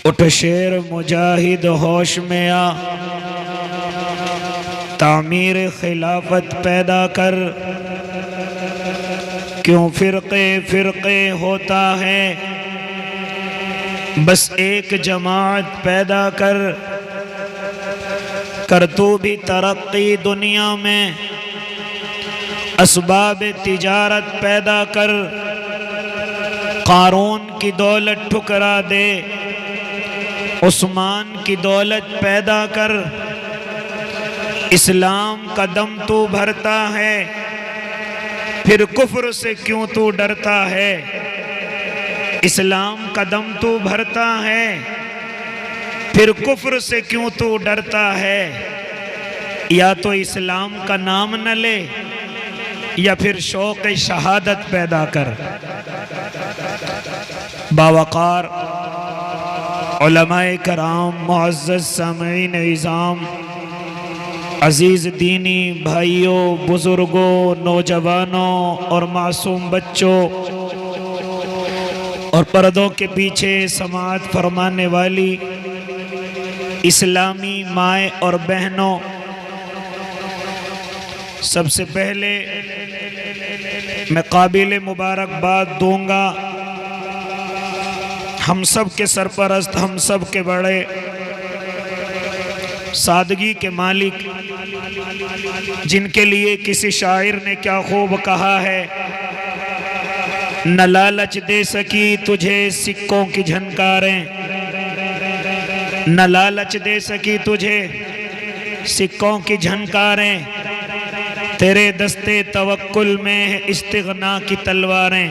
اٹھ شیر مجاہد ہوش میں آ، تعمیر خلافت پیدا کر، کیوں فرقے فرقے ہوتا ہے، بس ایک جماعت پیدا کر، کر تو بھی ترقی دنیا میں، اسباب تجارت پیدا کر، قارون کی دولت ٹھکرا دے، عثمان کی دولت پیدا کر، اسلام کا دم تو بھرتا ہے، پھر کفر سے کیوں تو ڈرتا ہے، اسلام کا دم تو بھرتا ہے، پھر کفر سے کیوں تو ڈرتا ہے، یا تو اسلام کا نام نہ لے یا پھر شوق شہادت پیدا کر۔ باوقار علماء کرام، معزز سامعین عظام، عزیز دینی بھائیوں، بزرگوں، نوجوانوں اور معصوم بچوں اور پردوں کے پیچھے سماعت فرمانے والی اسلامی مائیں اور بہنوں، سب سے پہلے میں قابل مبارکباد دوں گا ہم سب کے سرپرست، ہم سب کے بڑے، سادگی کے مالک، جن کے لیے کسی شاعر نے کیا خوب کہا ہے، نہ لالچ دے سکی تجھے سکوں کی جھنکاریں، نہ لالچ دے سکی تجھے سکوں کی جھنکاریں، تیرے دستے توکل میں ہے استغنا کی تلواریں۔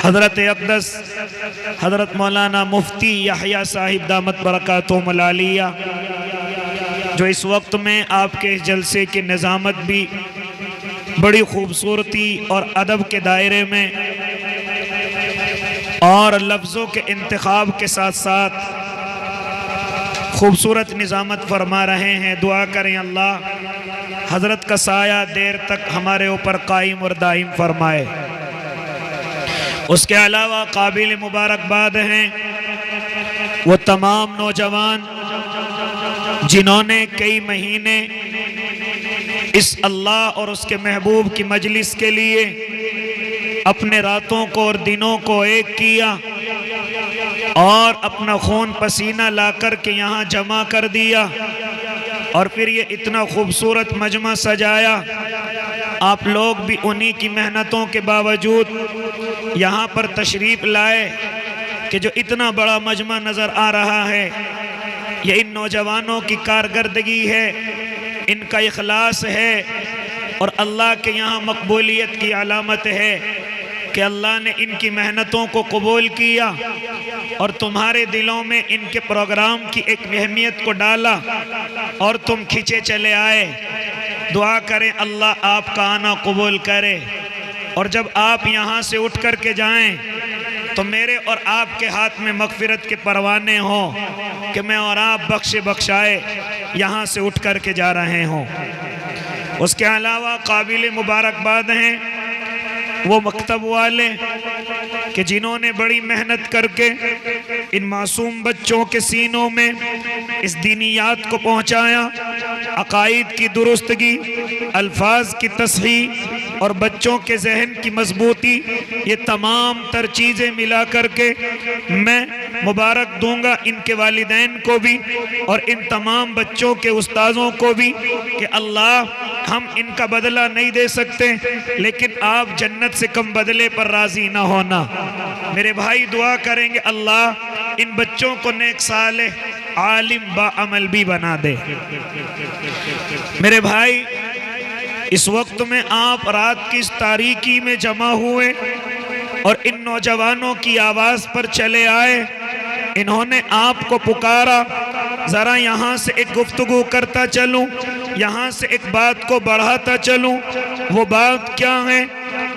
حضرت اقدس حضرت مولانا مفتی یحییٰ صاحب دامت برکاتہم العالیہ، جو اس وقت میں آپ کے جلسے کی نظامت بھی بڑی خوبصورتی اور ادب کے دائرے میں اور لفظوں کے انتخاب کے ساتھ ساتھ خوبصورت نظامت فرما رہے ہیں، دعا کریں اللہ حضرت کا سایہ دیر تک ہمارے اوپر قائم اور دائم فرمائے۔ اس کے علاوہ قابل مبارکباد ہیں وہ تمام نوجوان جنہوں نے کئی مہینے اس اللہ اور اس کے محبوب کی مجلس کے لیے اپنے راتوں کو اور دنوں کو ایک کیا اور اپنا خون پسینہ لا کر کے یہاں جمع کر دیا اور پھر یہ اتنا خوبصورت مجمع سجایا۔ آپ لوگ بھی انہی کی محنتوں کے باوجود یہاں پر تشریف لائے کہ جو اتنا بڑا مجمع نظر آ رہا ہے، یہ ان نوجوانوں کی کارکردگی ہے، ان کا اخلاص ہے اور اللہ کے یہاں مقبولیت کی علامت ہے کہ اللہ نے ان کی محنتوں کو قبول کیا اور تمہارے دلوں میں ان کے پروگرام کی ایک اہمیت کو ڈالا اور تم کھچے چلے آئے۔ دعا کریں اللہ آپ کا آنا قبول کرے، اور جب آپ یہاں سے اٹھ کر کے جائیں تو میرے اور آپ کے ہاتھ میں مغفرت کے پروانے ہوں کہ میں اور آپ بخشے بخشائے یہاں سے اٹھ کر کے جا رہے ہوں۔ اس کے علاوہ قابل مبارکباد ہیں وہ مکتب والے کہ جنہوں نے بڑی محنت کر کے ان معصوم بچوں کے سینوں میں اس دینیات کو پہنچایا، عقائد کی درستگی، الفاظ کی تصحیح اور بچوں کے ذہن کی مضبوطی، یہ تمام تر چیزیں ملا کر کے میں مبارک دوں گا ان کے والدین کو بھی اور ان تمام بچوں کے استاذوں کو بھی کہ اللہ ہم ان کا بدلہ نہیں دے سکتے، لیکن آپ جنت سے کم بدلے پر راضی نہ ہونا۔ میرے بھائی دعا کریں گے اللہ ان بچوں کو نیک صالح عالم با عمل بھی بنا دے۔ میرے بھائی اس وقت میں آپ رات کی اس تاریکی میں جمع ہوئے اور ان نوجوانوں کی آواز پر چلے آئے، انہوں نے آپ کو پکارا ذرا یہاں سے ایک گفتگو کرتا چلوں، یہاں سے ایک بات کو بڑھاتا چلوں۔ وہ بات کیا ہے؟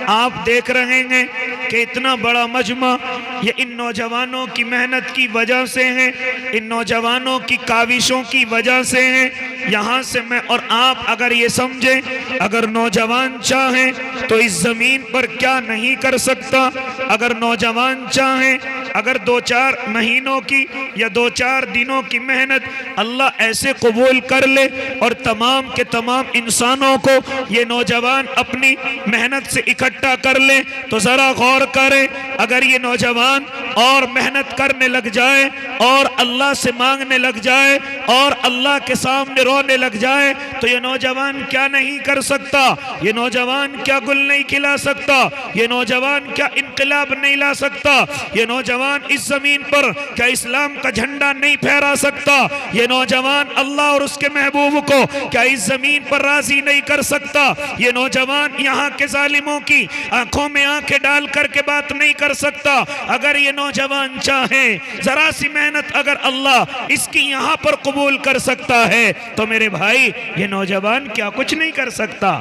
آپ دیکھ رہے ہیں کہ اتنا بڑا مجمع یہ ان نوجوانوں کی محنت کی وجہ سے ہے، ان نوجوانوں کی کاوشوں کی وجہ سے ہے۔ یہاں سے میں اور آپ اگر یہ سمجھیں، اگر نوجوان چاہیں تو اس زمین پر کیا نہیں کر سکتا، اگر نوجوان چاہیں اگر 2-4 مہینوں کی یا 2-4 دنوں کی محنت اللہ ایسے قبول کر لے اور تمام کے تمام انسانوں کو یہ نوجوان اپنی محنت سے اکٹھا کر لے تو ذرا غور کریں، اگر یہ نوجوان اور محنت کرنے لگ جائے اور اللہ سے مانگنے لگ جائے اور اللہ کے سامنے رونے لگ جائے تو یہ نوجوان کیا نہیں کر سکتا؟ یہ نوجوان کیا گل نہیں کھلا سکتا؟ یہ نوجوان کیا انقلاب نہیں لا سکتا؟ یہ نوجوان اس زمین پر کیا اسلام کا جھنڈا نہیں پھہرا سکتا؟ یہ نوجوان اللہ اور اس کے محبوب کو کیا اس زمین پر راضی نہیں کر سکتا؟ یہ نوجوان یہاں کے ظالموں کی آنکھوں میں آنکھیں ڈال کر کے بات نہیں کر سکتا؟ اگر یہ نوجوان چاہیں ذرا سی محنت اگر اللہ اس کی یہاں پر قبول کر سکتا ہے تو میرے بھائی یہ نوجوان کیا کچھ نہیں کر سکتا؟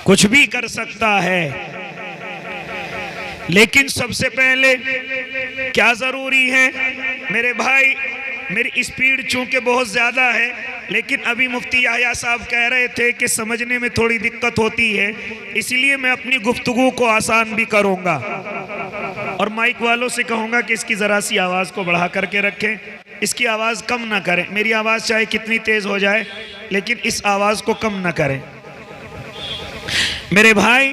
کچھ بھی کر سکتا ہے۔ لیکن سب سے پہلے کیا ضروری ہے میرے بھائی؟ میری اسپیڈ چونکہ بہت زیادہ ہے لیکن ابھی مفتی یحییٰ صاحب کہہ رہے تھے کہ سمجھنے میں تھوڑی دقت ہوتی ہے، اسی لیے میں اپنی گفتگو کو آسان بھی کروں گا اور مائک والوں سے کہوں گا کہ اس کی ذرا سی آواز کو بڑھا کر کے رکھیں، اس کی آواز کم نہ کریں۔ میری آواز چاہے کتنی تیز ہو جائے لیکن اس آواز کو کم نہ کریں۔ میرے بھائی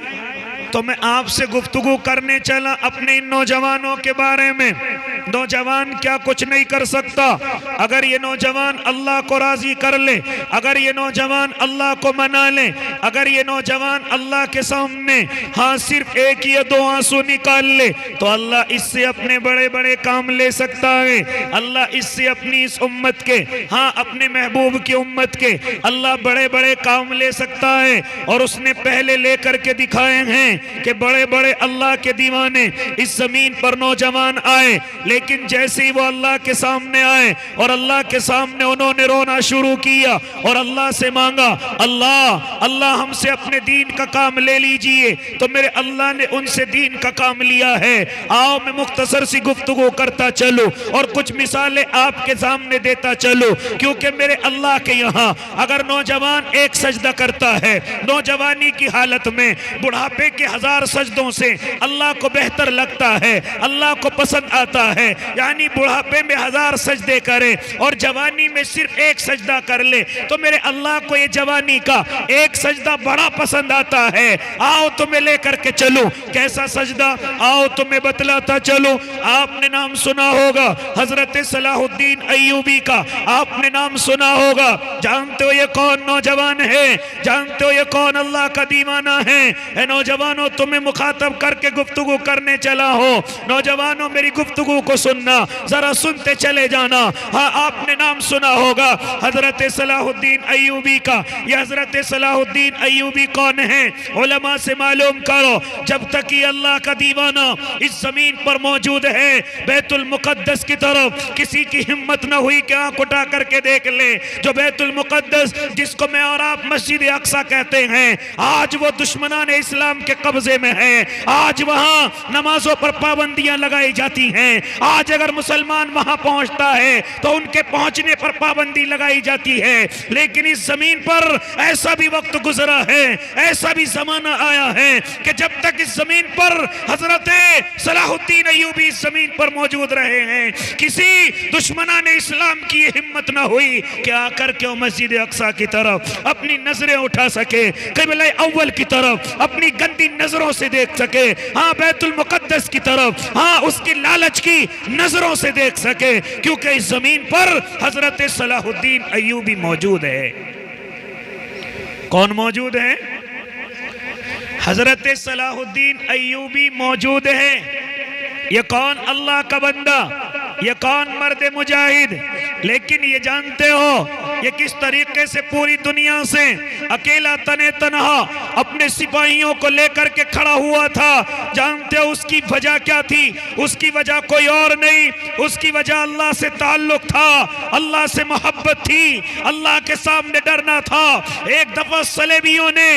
تو میں آپ سے گفتگو کرنے چلا اپنے ان نوجوانوں کے بارے میں۔ نوجوان کیا کچھ نہیں کر سکتا؟ اگر یہ نوجوان اللہ کو راضی کر لے، اگر یہ نوجوان اللہ کو منا لے، اگر یہ نوجوان اللہ کے سامنے صرف ایک یا 2 آنسو نکال لے تو اللہ اس سے اپنے بڑے بڑے کام لے سکتا ہے۔ اللہ اس سے اپنی اس امت کے اپنے محبوب کی امت کے اللہ بڑے بڑے کام لے سکتا ہے، اور اس نے پہلے لے کر کے دکھائے ہیں کہ بڑے بڑے اللہ کے دیوانے اس زمین پر نوجوان آئے، لیکن جیسے ہی وہ اللہ کے سامنے آئے اور اللہ کے سامنے انہوں نے رونا شروع کیا اور اللہ سے مانگا، اللہ ہم سے اپنے دین کا کام لے لیجئے، تو میرے اللہ نے ان سے دین کا کام لیا ہے۔ آؤ میں مختصر سی گفتگو کرتا چلوں اور کچھ مثالیں آپ کے سامنے دیتا چلوں، کیونکہ میرے اللہ کے یہاں اگر نوجوان ایک سجدہ کرتا ہے نوجوانی کی حالت میں، بڑھاپے کے 1000 سجدوں سے اللہ کو بہتر لگتا ہے، اللہ کو پسند آتا ہے۔ یعنی بڑھاپے میں 1000 سجدے کرے اور جوانی میں صرف ایک سجدہ کر لے تو میرے اللہ کو یہ جوانی کا ایک سجدہ بڑا پسند آتا ہے۔ آؤ تمہیں لے کر کے چلوں، کیسا سجدہ؟ آؤ تمہیں بتلاتا چلوں۔ آپ نے نام سنا ہوگا حضرت صلاح الدین ایوبی کا، آپ نے نام سنا ہوگا۔ جانتے ہو یہ کون نوجوان ہے؟ جانتے ہو یہ کون اللہ کا دیوانہ ہے؟ اے نوجوانوں تمہیں مخاطب کر کے گفتگو کرنے چلا ہو، نوجوانوں میری گفتگو کو سننا، ذرا سنتے چلے جانا۔ آپ نے نام سنا ہوگا حضرت صلاح الدین ایوبی کا۔ یہ حضرت صلاح الدین ایوبی کون ہیں؟ علماء سے معلوم کرو۔ جب تک یہ اللہ کا دیوانہ اس زمین پر موجود ہے، بیت المقدس کی طرف کسی کی ہمت نہ ہوئی کہ آنکھ اٹھا کر کے دیکھ لے۔ جو بیت المقدس جس کو میں اور آپ مسجد اقصی کہتے ہیں، آج وہ دشمنان اسلام کے قبضے میں ہے۔ آج وہاں نمازوں پر پابندیاں لگائی جاتی ہیں۔ آج اگر مسلمان وہاں پہنچتا ہے تو ان کے پہنچنے پر پابندی لگائی جاتی ہے، لیکن اس زمین پر ایسا بھی وقت گزرا ہے، ایسا بھی زمانہ آیا ہے کہ جب تک اس زمین پر حضرت صلاح الدین ایوبی اس زمین پر موجود رہے ہیں، کسی دشمنان اسلام کی یہ ہمت نہ ہوئی کہ آ کر کے وہ مسجد اقصی کی طرف اپنی نظریں اٹھا سکے، قبلہ اول کی طرف اپنی گندی نظروں سے دیکھ سکے، بیت المقدس کی طرف اس کی لالچ کی نظروں سے دیکھ سکے، کیونکہ اس زمین پر حضرت صلاح الدین ایوبی موجود ہے۔ کون موجود ہے؟ حضرت صلاح الدین ایوبی موجود ہے۔ یہ کون اللہ کا بندہ، یہ کون مرد مجاہد؟ لیکن یہ جانتے ہو یہ کس طریقے سے پوری دنیا سے اکیلا تنہا اپنے سپاہیوں کو لے کر کے کھڑا ہوا تھا؟ جانتے ہو اس کی وجہ کیا تھی؟ اس کی وجہ کوئی اور نہیں، اس کی وجہ اللہ سے تعلق تھا، اللہ سے محبت تھی، اللہ کے سامنے ڈرنا تھا۔ ایک دفعہ صلیبیوں نے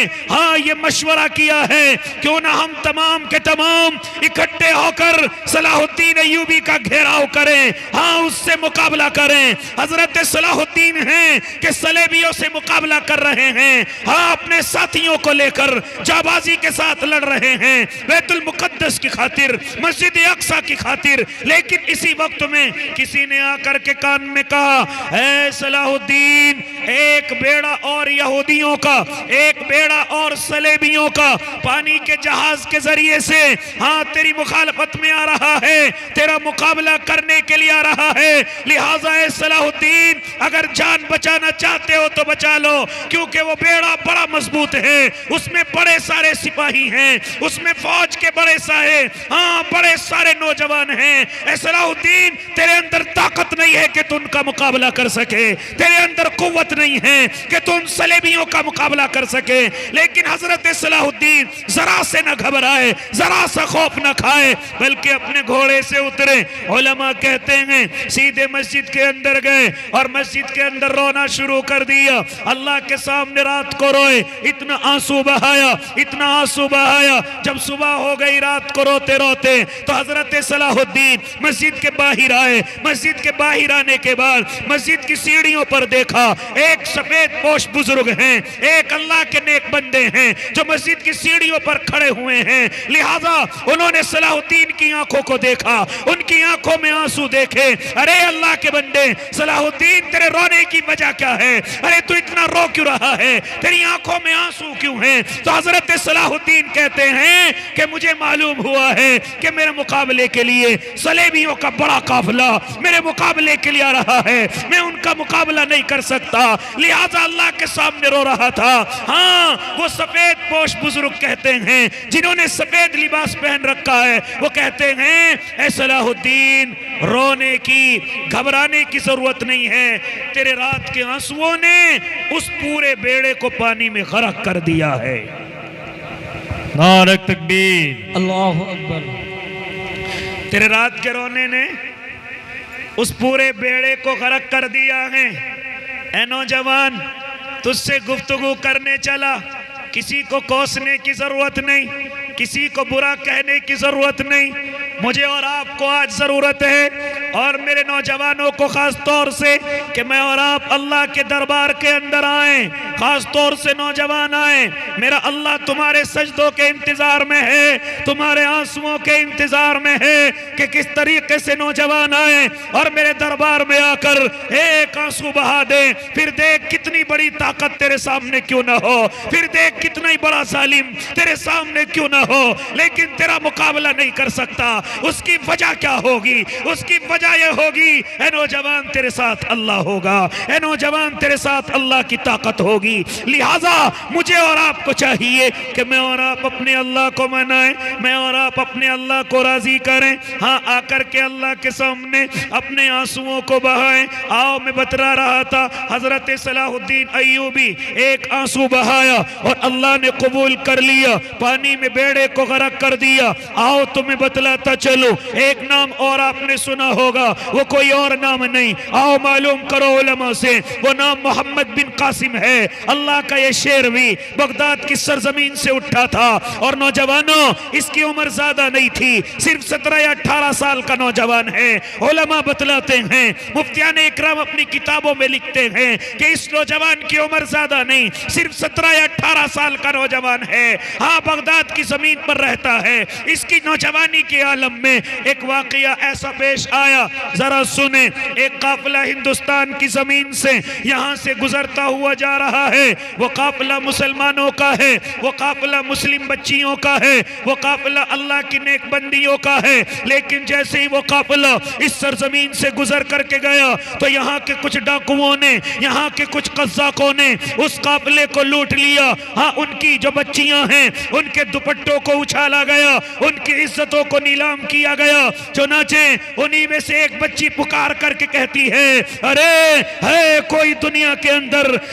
یہ مشورہ کیا ہے کیوں نہ ہم تمام کے تمام اکٹھے ہو کر صلاح الدین ایوبی کا گھیراؤ کریں، اس سے مقابلہ کریں۔ حضرت صلاح الدین ہیں ہیں کہ صلیبیوں سے مقابلہ کر رہے ہیں، ہاں اپنے ساتھیوں کو لے کر جابازی کے ساتھ لڑ رہے ہیں بیت المقدس کی خاطر، مسجد اقصی کی خاطر، لیکن اسی وقت میں کسی نے آ کر کے کان میں کہا، اے صلاح الدین، ایک بیڑا اور یہودیوں کا، ایک بیڑا اور صلیبیوں کا پانی کے جہاز کے ذریعے سے ہاں تیری مخالفت میں آ رہا ہے، تیرا مقابلہ کرنے کے لیے آ رہا ہے، لہٰذا اے صلاح الدین اگر جان بچانا چاہتے ہو تو بچا لو، کیونکہ وہ بیڑا بڑا مضبوط ہے، اس میں بڑے سارے سپاہی ہیں، اس میں فوج کے بڑے سارے نوجوان ہیں، اے صلاح الدین تیرے اندر طاقت نہیں ہے کہ تو ان کا مقابلہ کر سکے، تیرے اندر قوت نہیں ہے کہ تو ان صلیبیوں کا مقابلہ کر سکے، لیکن حضرت صلاح الدین ذرا سے نہ گھبرائے، ذرا سا خوف نہ کھائے، بلکہ اپنے گھوڑے سے اترے۔ علماء کہتے ہیں سیدھے مسجد کے اندر گئے اور مسجد کے اندر رونا شروع کر دیا، اللہ کے سامنے رات کو روئے، اتنا آنسو بہایا، جب صبح ہو گئی رات کو روتے روتے تو حضرت صلاح الدین مسجد کے باہر آئے، مسجد کے باہر آنے کے بعد مسجد کی سیڑھیوں پر دیکھا، ایک سفید پوش بزرگ ہیں، ایک اللہ کے نیک بندے ہیں جو مسجد کی سیڑھیوں پر کھڑے ہوئے ہیں، لہذا انہوں نے صلاح الدین کی آنکھوں کو دیکھا، ان کی آنکھوں میں آنسو دیکھے، ارے اللہ کے بندے صلاح الدین تیرے رونے کی وجہ کیا ہے؟ ارے تو اتنا رو کیوں رہا ہے؟ تیری آنکھوں میں آنسو کیوں ہیں؟ تو حضرت صلاح الدین کہتے ہیں کہ مجھے معلوم ہوا ہے کہ میرے مقابلے کے لیے صلیبیوں کا بڑا قافلہ میرے مقابلے کے لیے آ رہا ہے، میں ان کا مقابلہ نہیں کر سکتا، لہذا اللہ کے سامنے رو رہا تھا۔ ہاں وہ سفید پوش بزرگ کہتے ہیں جنہوں نے سفید لباس پہن رکھا ہے، وہ کہتے ہیں اے صلاح الدین رونے کی گھبرانے کی ضرورت نہیں ہے، تیرے رات کے آنسوؤں نے اس پورے بیڑے کو پانی میں غرق کر دیا ہے۔ نعرہ تکبیر، اللہ اکبر۔ تیرے رات کے رونے نے اس پورے بیڑے کو غرق کر دیا ہے۔ اے نوجوان، تجھ سے گفتگو کرنے چلا، کسی کو کوسنے کی ضرورت نہیں، کسی کو برا کہنے کی ضرورت نہیں، مجھے اور آپ کو آج ضرورت ہے، اور میرے نوجوانوں کو خاص طور سے، کہ میں اور آپ اللہ کے دربار کے اندر آئیں، خاص طور سے نوجوان آئیں۔ میرا اللہ تمہارے سجدوں کے انتظار میں ہے، تمہارے آنسوؤں کے انتظار میں ہے کہ کس طریقے سے نوجوان آئیں اور میرے دربار میں آ کر ایک آنسو بہا دیں، پھر دیکھ کتنی بڑی طاقت تیرے سامنے کیوں نہ ہو، پھر دیکھ کتنا ہی بڑا ظالم تیرے سامنے کیوں نہ ہو، لیکن تیرا مقابلہ نہیں کر سکتا۔ اس کی وجہ کیا ہوگی؟ اس کی وجہ یہ ہوگی اے نوجوان تیرے ساتھ اللہ ہوگا، اے نوجوان تیرے ساتھ اللہ کی طاقت ہوگی، لہٰذا مجھے اور آپ کو چاہیے کہ میں اور آپ اپنے اللہ کو منائیں، میں اور آپ اپنے اللہ کو راضی کریں، ہاں آ کر کے اللہ کے سامنے اپنے آنسوؤں کو بہائیں۔ آؤ میں بتلا رہا تھا حضرت صلاح الدین ایوبی ایک آنسو بہایا اور اللہ نے قبول کر لیا، پانی میں بیڑے کو غرق کر دیا۔ آؤ تمہیں بتلاتا چلو، ایک نام اور آپ نے سنا ہوگا، وہ کوئی اور نام نہیں، آؤ معلوم کرو علماء سے، وہ نام محمد بن قاسم ہے۔ اللہ کا یہ شیر بھی بغداد کی سرزمین سے اٹھا تھا، اور نوجوانوں اس کی عمر زیادہ نہیں تھی، صرف 17 یا 18 سال کا نوجوان ہے۔ علماء بتلاتے ہیں، مفتیان اکرام اپنی کتابوں میں لکھتے ہیں کہ اس نوجوان کی عمر زیادہ نہیں، صرف 17 یا 18 سال کا نوجوان ہے، ہاں بغداد کی زمین پر رہتا ہے۔ اس کی نوجوانی کے عالم میں ایک واقعہ ایسا پیش آیا، ذرا سنیں۔ ایک قافلہ ہندوستان کی زمین سے یہاں سے گزرتا ہوا جا رہا ہے، وہ قافلہ مسلمانوں کا ہے، وہ قافلہ مسلم بچیوں کا ہے، وہ قافلہ اللہ کی نیک بندیوں کا ہے، لیکن جیسے ہی وہ قافلہ اس سرزمین سے گزر کر کے گیا تو یہاں کے کچھ ڈاکوؤں نے، یہاں کے کچھ قزاقوں نے اس قافلے کو لوٹ لیا۔ ہاں ان کی جو بچیاں ہیں ان کے دوپٹوں کو اچھالا گیا، ان کی عزتوں کو نیلام کیا گیا، چنانچہ انہی میں سے ایک بچی پکار کر کے کہتی ہے، ارے ہے کوئی دنیا کے اندر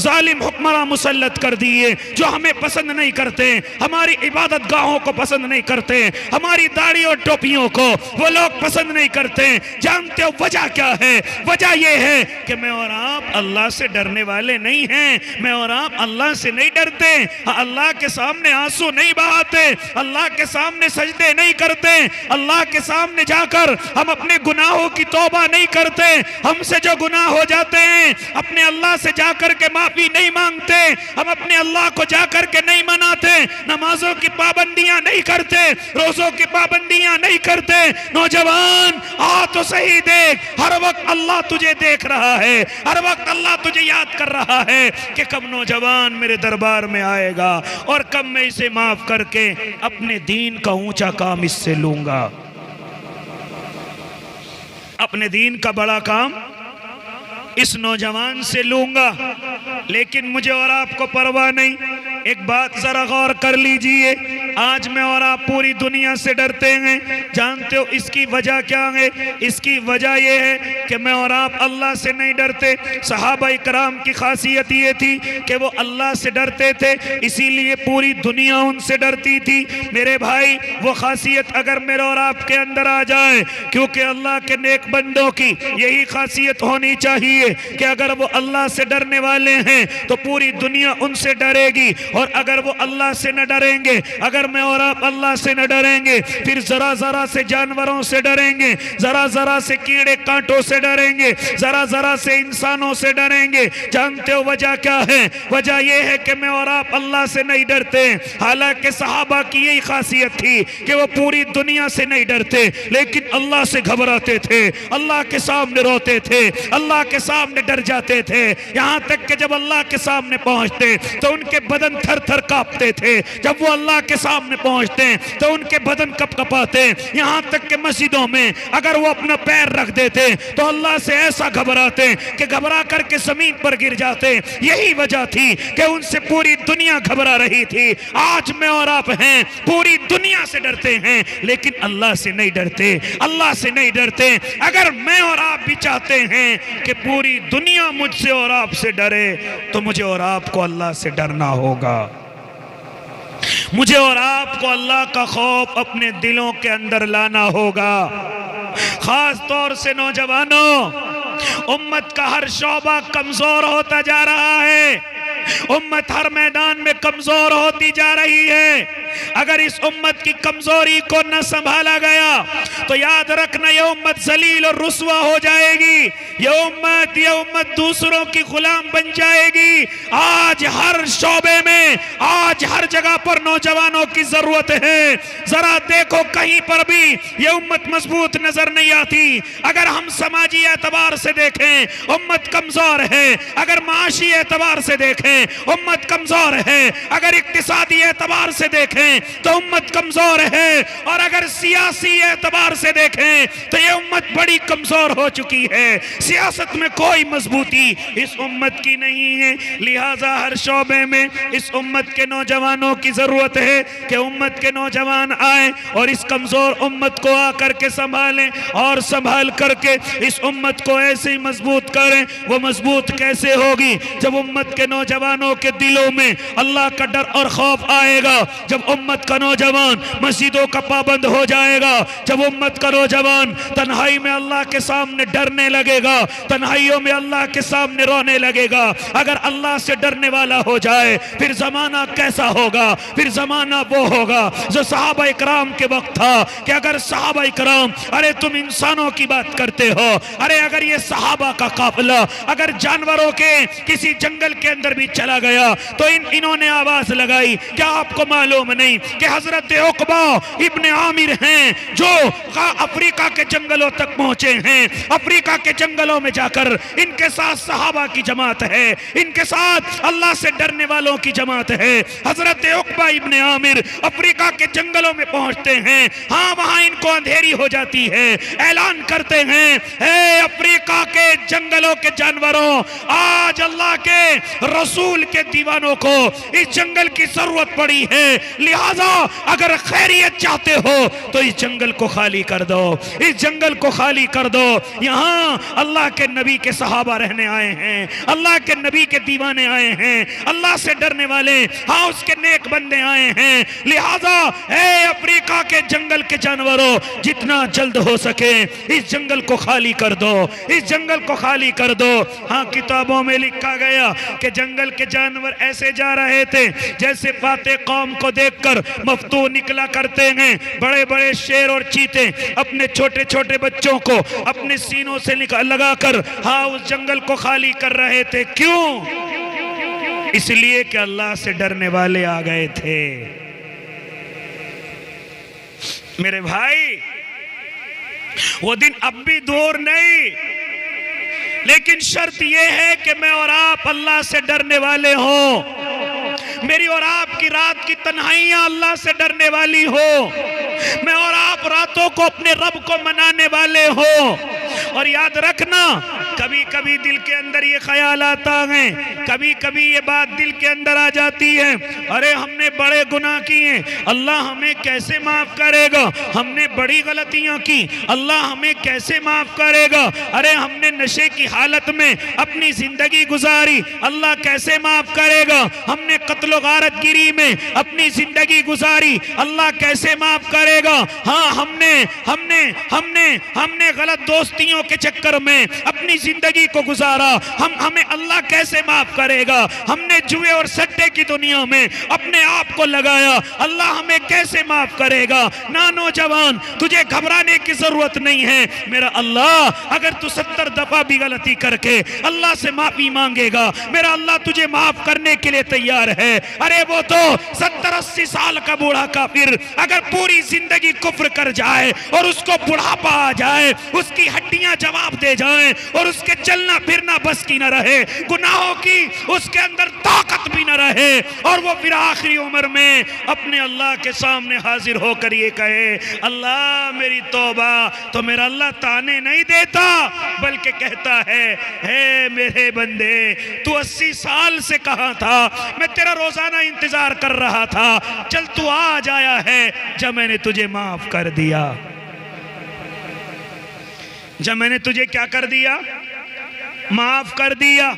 ظالم حکمراں مسلط کر دیے جو ہمیں پسند نہیں کرتے، ہماری عبادت گاہوں کو پسند نہیں کرتے، ہماری داڑھی اور ٹوپیوں کو وہ لوگ پسند نہیں کرتے۔ جانتے ہو وجہ کیا ہے؟ وجہ یہ ہے کہ میں اور آپ اللہ سے ڈرنے والے نہیں ہیں، میں اور آپ اللہ سے نہیں ڈرتے، اللہ کے سامنے آنسو نہیں بہاتے، اللہ کے سامنے سجدے نہیں کرتے، اللہ کے سامنے جا کر ہم اپنے گناہوں کی توبہ نہیں کرتے، ہم سے جو گناہ ہو جاتے ہیں اپنے اللہ سے جا کر کے معافی نہیں مانگتے، ہم اپنے اللہ کو جا کر کے نہیں مناتے، نمازوں کی پابندیاں نہیں کرتے، روزوں کی پابندیاں نہیں کرتے۔ نوجوان آ تو صحیح دیکھ، ہر وقت اللہ تجھے دیکھ رہا ہے، ہر وقت اللہ تجھے یاد کر رہا ہے کہ کب نوجوان میرے دربار میں آئے گا اور کب میں اسے معاف کر کے اپنے دین کا اونچا کام اس سے لوں گا، اپنے دین کا بڑا کام اس نوجوان سے لوں گا۔ لیکن مجھے اور آپ کو پرواہ نہیں۔ ایک بات ذرا غور کر لیجئے، آج میں اور آپ پوری دنیا سے ڈرتے ہیں، جانتے ہو اس کی وجہ کیا ہے؟ اس کی وجہ یہ ہے کہ میں اور آپ اللہ سے نہیں ڈرتے۔ صحابہ کرام کی خاصیت یہ تھی کہ وہ اللہ سے ڈرتے تھے، اسی لیے پوری دنیا ان سے ڈرتی تھی۔ میرے بھائی وہ خاصیت اگر میرے اور آپ کے اندر آ جائے، کیونکہ اللہ کے نیک بندوں کی یہی خاصیت ہونی چاہیے کہ اگر وہ اللہ سے ڈرنے والے ہیں تو پوری دنیا ان سے ڈرے گی، اور اگر وہ اللہ سے نہ ڈریں گے، اگر میں اور آپ اللہ سے نہ ڈریں گے، پھر ذرا ذرا سے جانوروں سے ڈریں گے، ذرا ذرا سے کیڑے کانٹوں سے ڈریں گے، ذرا ذرا سے انسانوں سے ڈریں گے۔ جانتے ہو وجہ کیا ہے؟ وجہ یہ ہے کہ میں اور آپ اللہ سے نہیں ڈرتے۔ حالانکہ صحابہ کی یہی خاصیت تھی کہ وہ پوری دنیا سے نہیں ڈرتے، لیکن اللہ سے گھبراتے تھے، اللہ کے سامنے روتے تھے، اللہ کے سامنے ڈر جاتے تھے، یہاں تک کہ جب اللہ کے سامنے پہنچتے تو ان کے بدن تھر تھر کانپتے تھے، جب وہ اللہ کے سامنے پہنچتے تو ان کے بدن کپ کپاتے، یہاں تک کہ مسجدوں میں اگر وہ اپنا پیر رکھ دیتے تو اللہ سے ایسا گھبراتے کہ گھبرا کر کے زمین پر گر جاتے۔ یہی وجہ تھی کہ ان سے پوری دنیا گھبرا رہی تھی۔ آج میں اور آپ ہیں پوری دنیا سے ڈرتے ہیں لیکن اللہ سے نہیں ڈرتے، اللہ سے نہیں ڈرتے۔ اگر میں اور آپ بھی چاہتے ہیں کہ پوری دنیا مجھ سے اور آپ سے ڈرے تو مجھے اور آپ کو اللہ سے ڈرنا ہوگا، مجھے اور آپ کو اللہ کا خوف اپنے دلوں کے اندر لانا ہوگا۔ خاص طور سے نوجوانوں، امت کا ہر شعبہ کمزور ہوتا جا رہا ہے، امت ہر میدان میں کمزور ہوتی جا رہی ہے۔ اگر اس امت کی کمزوری کو نہ سنبھالا گیا تو یاد رکھنا یہ امت ذلیل اور رسوا ہو جائے گی، یہ امت دوسروں کی غلام بن جائے گی۔ آج ہر شعبے میں، آج ہر جگہ پر نوجوانوں کی ضرورت ہے۔ ذرا دیکھو کہیں پر بھی یہ امت مضبوط نظر نہیں آتی۔ اگر ہم سماجی اعتبار سے دیکھیں امت کمزور ہے، اگر معاشی اعتبار سے دیکھیں امت کمزور ہے، اگر اقتصادی اعتبار سے دیکھیں تو امت کمزور ہے، اور اگر سیاسی اعتبار سے دیکھیں تو یہ امت بڑی کمزور ہو چکی ہے۔ سیاست میں کوئی مضبوطی اس امت کی نہیں ہے، لہٰذا ہر شعبے میں اس امت کے نوجوانوں کی ضرورت ہے کہ امت کے نوجوان آئیں اور اس کمزور امت کو آ کر کے سنبھالیں، اور سنبھال کر کے اس امت کو ایسے ہی مضبوط کریں۔ وہ مضبوط کیسے ہوگی؟ جب امت کے نوجوانوں کے دلوں میں اللہ کا ڈر اور خوف آئے گا، جب امت کا نوجوان مسجدوں کا پابند ہو جائے گا، جب امت کا نوجوان تنہائی میں اللہ کے سامنے ڈرنے لگے گا، تنہائیوں میں اللہ کے سامنے رونے لگے گا۔ اگر اللہ سے ڈرنے والا ہو جائے پھر زمانہ کیسا ہوگا؟ پھر زمانہ وہ ہوگا جو صحابہ اکرام کے وقت تھا کہ اگر صحابہ اکرام، ارے تم انسانوں کی بات کرتے ہو، ارے اگر یہ صحابہ کا قافلہ اگر جانوروں کے کسی جنگل کے اندر بھی چلا گیا تو انہوں نے آواز لگائی۔ کیا آپ کو معلوم نہیں کہ حضرت عقبہ ابن عامر ہیں جو افریقہ کے جنگلوں تک پہنچے ہیں؟ افریقہ کے جنگلوں میں جا کر ان کے ساتھ صحابہ کی جماعت ہے، ان کے ساتھ اللہ سے ڈرنے والوں کی جماعت ہے۔ حضرت عقبہ ابن عامر افریقہ کے جنگلوں میں پہنچتے ہیں، ہاں وہاں ان کو اندھیری ہو جاتی ہے، اعلان کرتے ہیں اے افریقہ کے جنگلوں کے جانوروں، آج اللہ کے رسول کے دیوانوں کو اس جنگل کی ضرورت پڑی ہے، لہٰذا اگر خیریت چاہتے ہو تو اس جنگل کو خالی کر دو، اس جنگل کو خالی کر دو۔ یہاں اللہ کے نبی کے صحابہ رہنے آئے ہیں، اللہ کے نبی کے دیوانے آئے ہیں، اللہ سے ڈرنے والے، ہاں اس کے نیک بندے آئے ہیں۔ لہٰذا اے افریقہ کے جنگل کے جانوروں، جتنا جلد ہو سکے اس جنگل کو خالی کر دو، اس جنگل کو خالی کر دو۔ ہاں کتابوں میں لکھا گیا کہ جنگل کے جانور ایسے جا رہے تھے جیسے فاتح قوم کو دیکھ کر مفتون نکلا کرتے ہیں۔ بڑے بڑے شیر اور چیتے اپنے چھوٹے چھوٹے بچوں کو اپنے سینوں سے لگا کر ہاں اس جنگل کو خالی کر رہے تھے۔ کیوں؟ اس لیے کہ اللہ سے ڈرنے والے آ گئے تھے۔ میرے بھائی وہ دن اب بھی دور نہیں، لیکن شرط یہ ہے کہ میں اور آپ اللہ سے ڈرنے والے ہوں، میری اور آپ کی رات کی تنہائیاں اللہ سے ڈرنے والی ہو، میں اور آپ راتوں کو اپنے رب کو منانے والے ہوں۔ اور یاد رکھنا کبھی کبھی دل کے اندر یہ خیال آتا ہے، کبھی کبھی یہ بات دل کے اندر آ جاتی ہے، ارے ہم نے بڑے گناہ کیے، اللہ ہمیں کیسے معاف کرے گا؟ ہم نے بڑی غلطیاں کی، اللہ ہمیں کیسے معاف کرے گا؟ ارے ہم نے نشے کی حالت میں اپنی زندگی گزاری، اللہ کیسے معاف کرے گا؟ ہم نے قتل و غارت گیری میں اپنی زندگی گزاری، اللہ کیسے معاف کرے گا؟ ہاں ہم نے غلط دوستیوں کے چکر میں اپنی زندگی کو گزارا، ہمیں اللہ کیسے معاف کرے گا؟ ہم نے جوئے اور سٹے کی دنیا میں اپنے آپ کو لگایا، اللہ ہمیں کیسے معاف کرے گا؟ نا نوجوان تجھے گھبرانے کی ضرورت نہیں ہے، میرا اللہ اگر تو 70 دفعہ بھی غلطی کر کے اللہ سے معافی مانگے گا، میرا اللہ تجھے معاف کرنے کے لیے تیار ہے۔ ارے وہ تو 70-80 سال کا بوڑھا کافر اگر پوری زندگی کفر کر جائے اور اس کو بڑھاپا آ جائے، اس کی ہڈیاں جواب دے جائیں اور اس کے چلنا پھرنا بس کی نہ رہے، گناہوں کی اس کے اندر طاقت بھی نہ رہے، اور وہ پھر آخری عمر میں اپنے اللہ کے سامنے حاضر ہو کر یہ کہے اللہ میری توبہ، تو میرا اللہ تانے نہیں دیتا بلکہ کہتا ہے اے میرے بندے تو 80 سال سے کہاں تھا، میں تیرا روزانہ انتظار کر رہا تھا، چل تو آج آیا ہے جب میں نے تجھے معاف کر دیا، جب میں نے تجھے کیا کر دیا؟ معاف کر دیا۔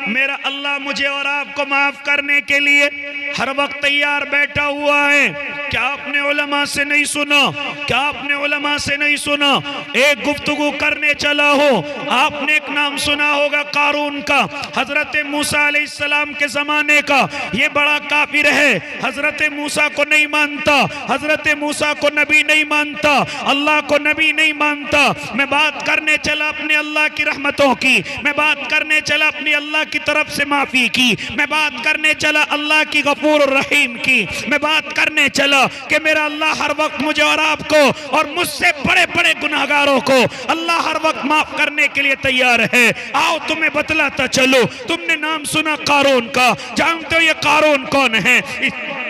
میرا اللہ مجھے اور آپ کو معاف کرنے کے لیے ہر وقت تیار بیٹھا ہوا ہے۔ کیا آپ نے علماء سے نہیں سنا؟ کیا آپ نے علماء سے نہیں سنا؟ ایک گفتگو کرنے چلا ہو، آپ نے ایک نام سنا ہوگا قارون کا، حضرت موسیٰ علیہ السلام کے زمانے کا۔ یہ بڑا کافر ہے، حضرت موسیٰ کو نہیں مانتا، حضرت موسیٰ کو نبی نہیں مانتا، اللہ کو نبی نہیں مانتا۔ میں بات کرنے چلا اپنے اللہ کی رحمتوں کی، میں بات کرنے چلا اپنی اللہ کی طرف سے معافی کی، میں بات کرنے چلا اللہ کی غفور الرحیم کی، میں بات کرنے چلا کہ میرا اللہ ہر وقت مجھے اور آپ کو اور مجھ سے بڑے بڑے گناہگاروں کو اللہ ہر وقت معاف کرنے کے لیے تیار ہے۔ آؤ تمہیں بتلاتا چلو، تم نے نام سنا قارون کا، جانتے ہو یہ قارون کون ہے؟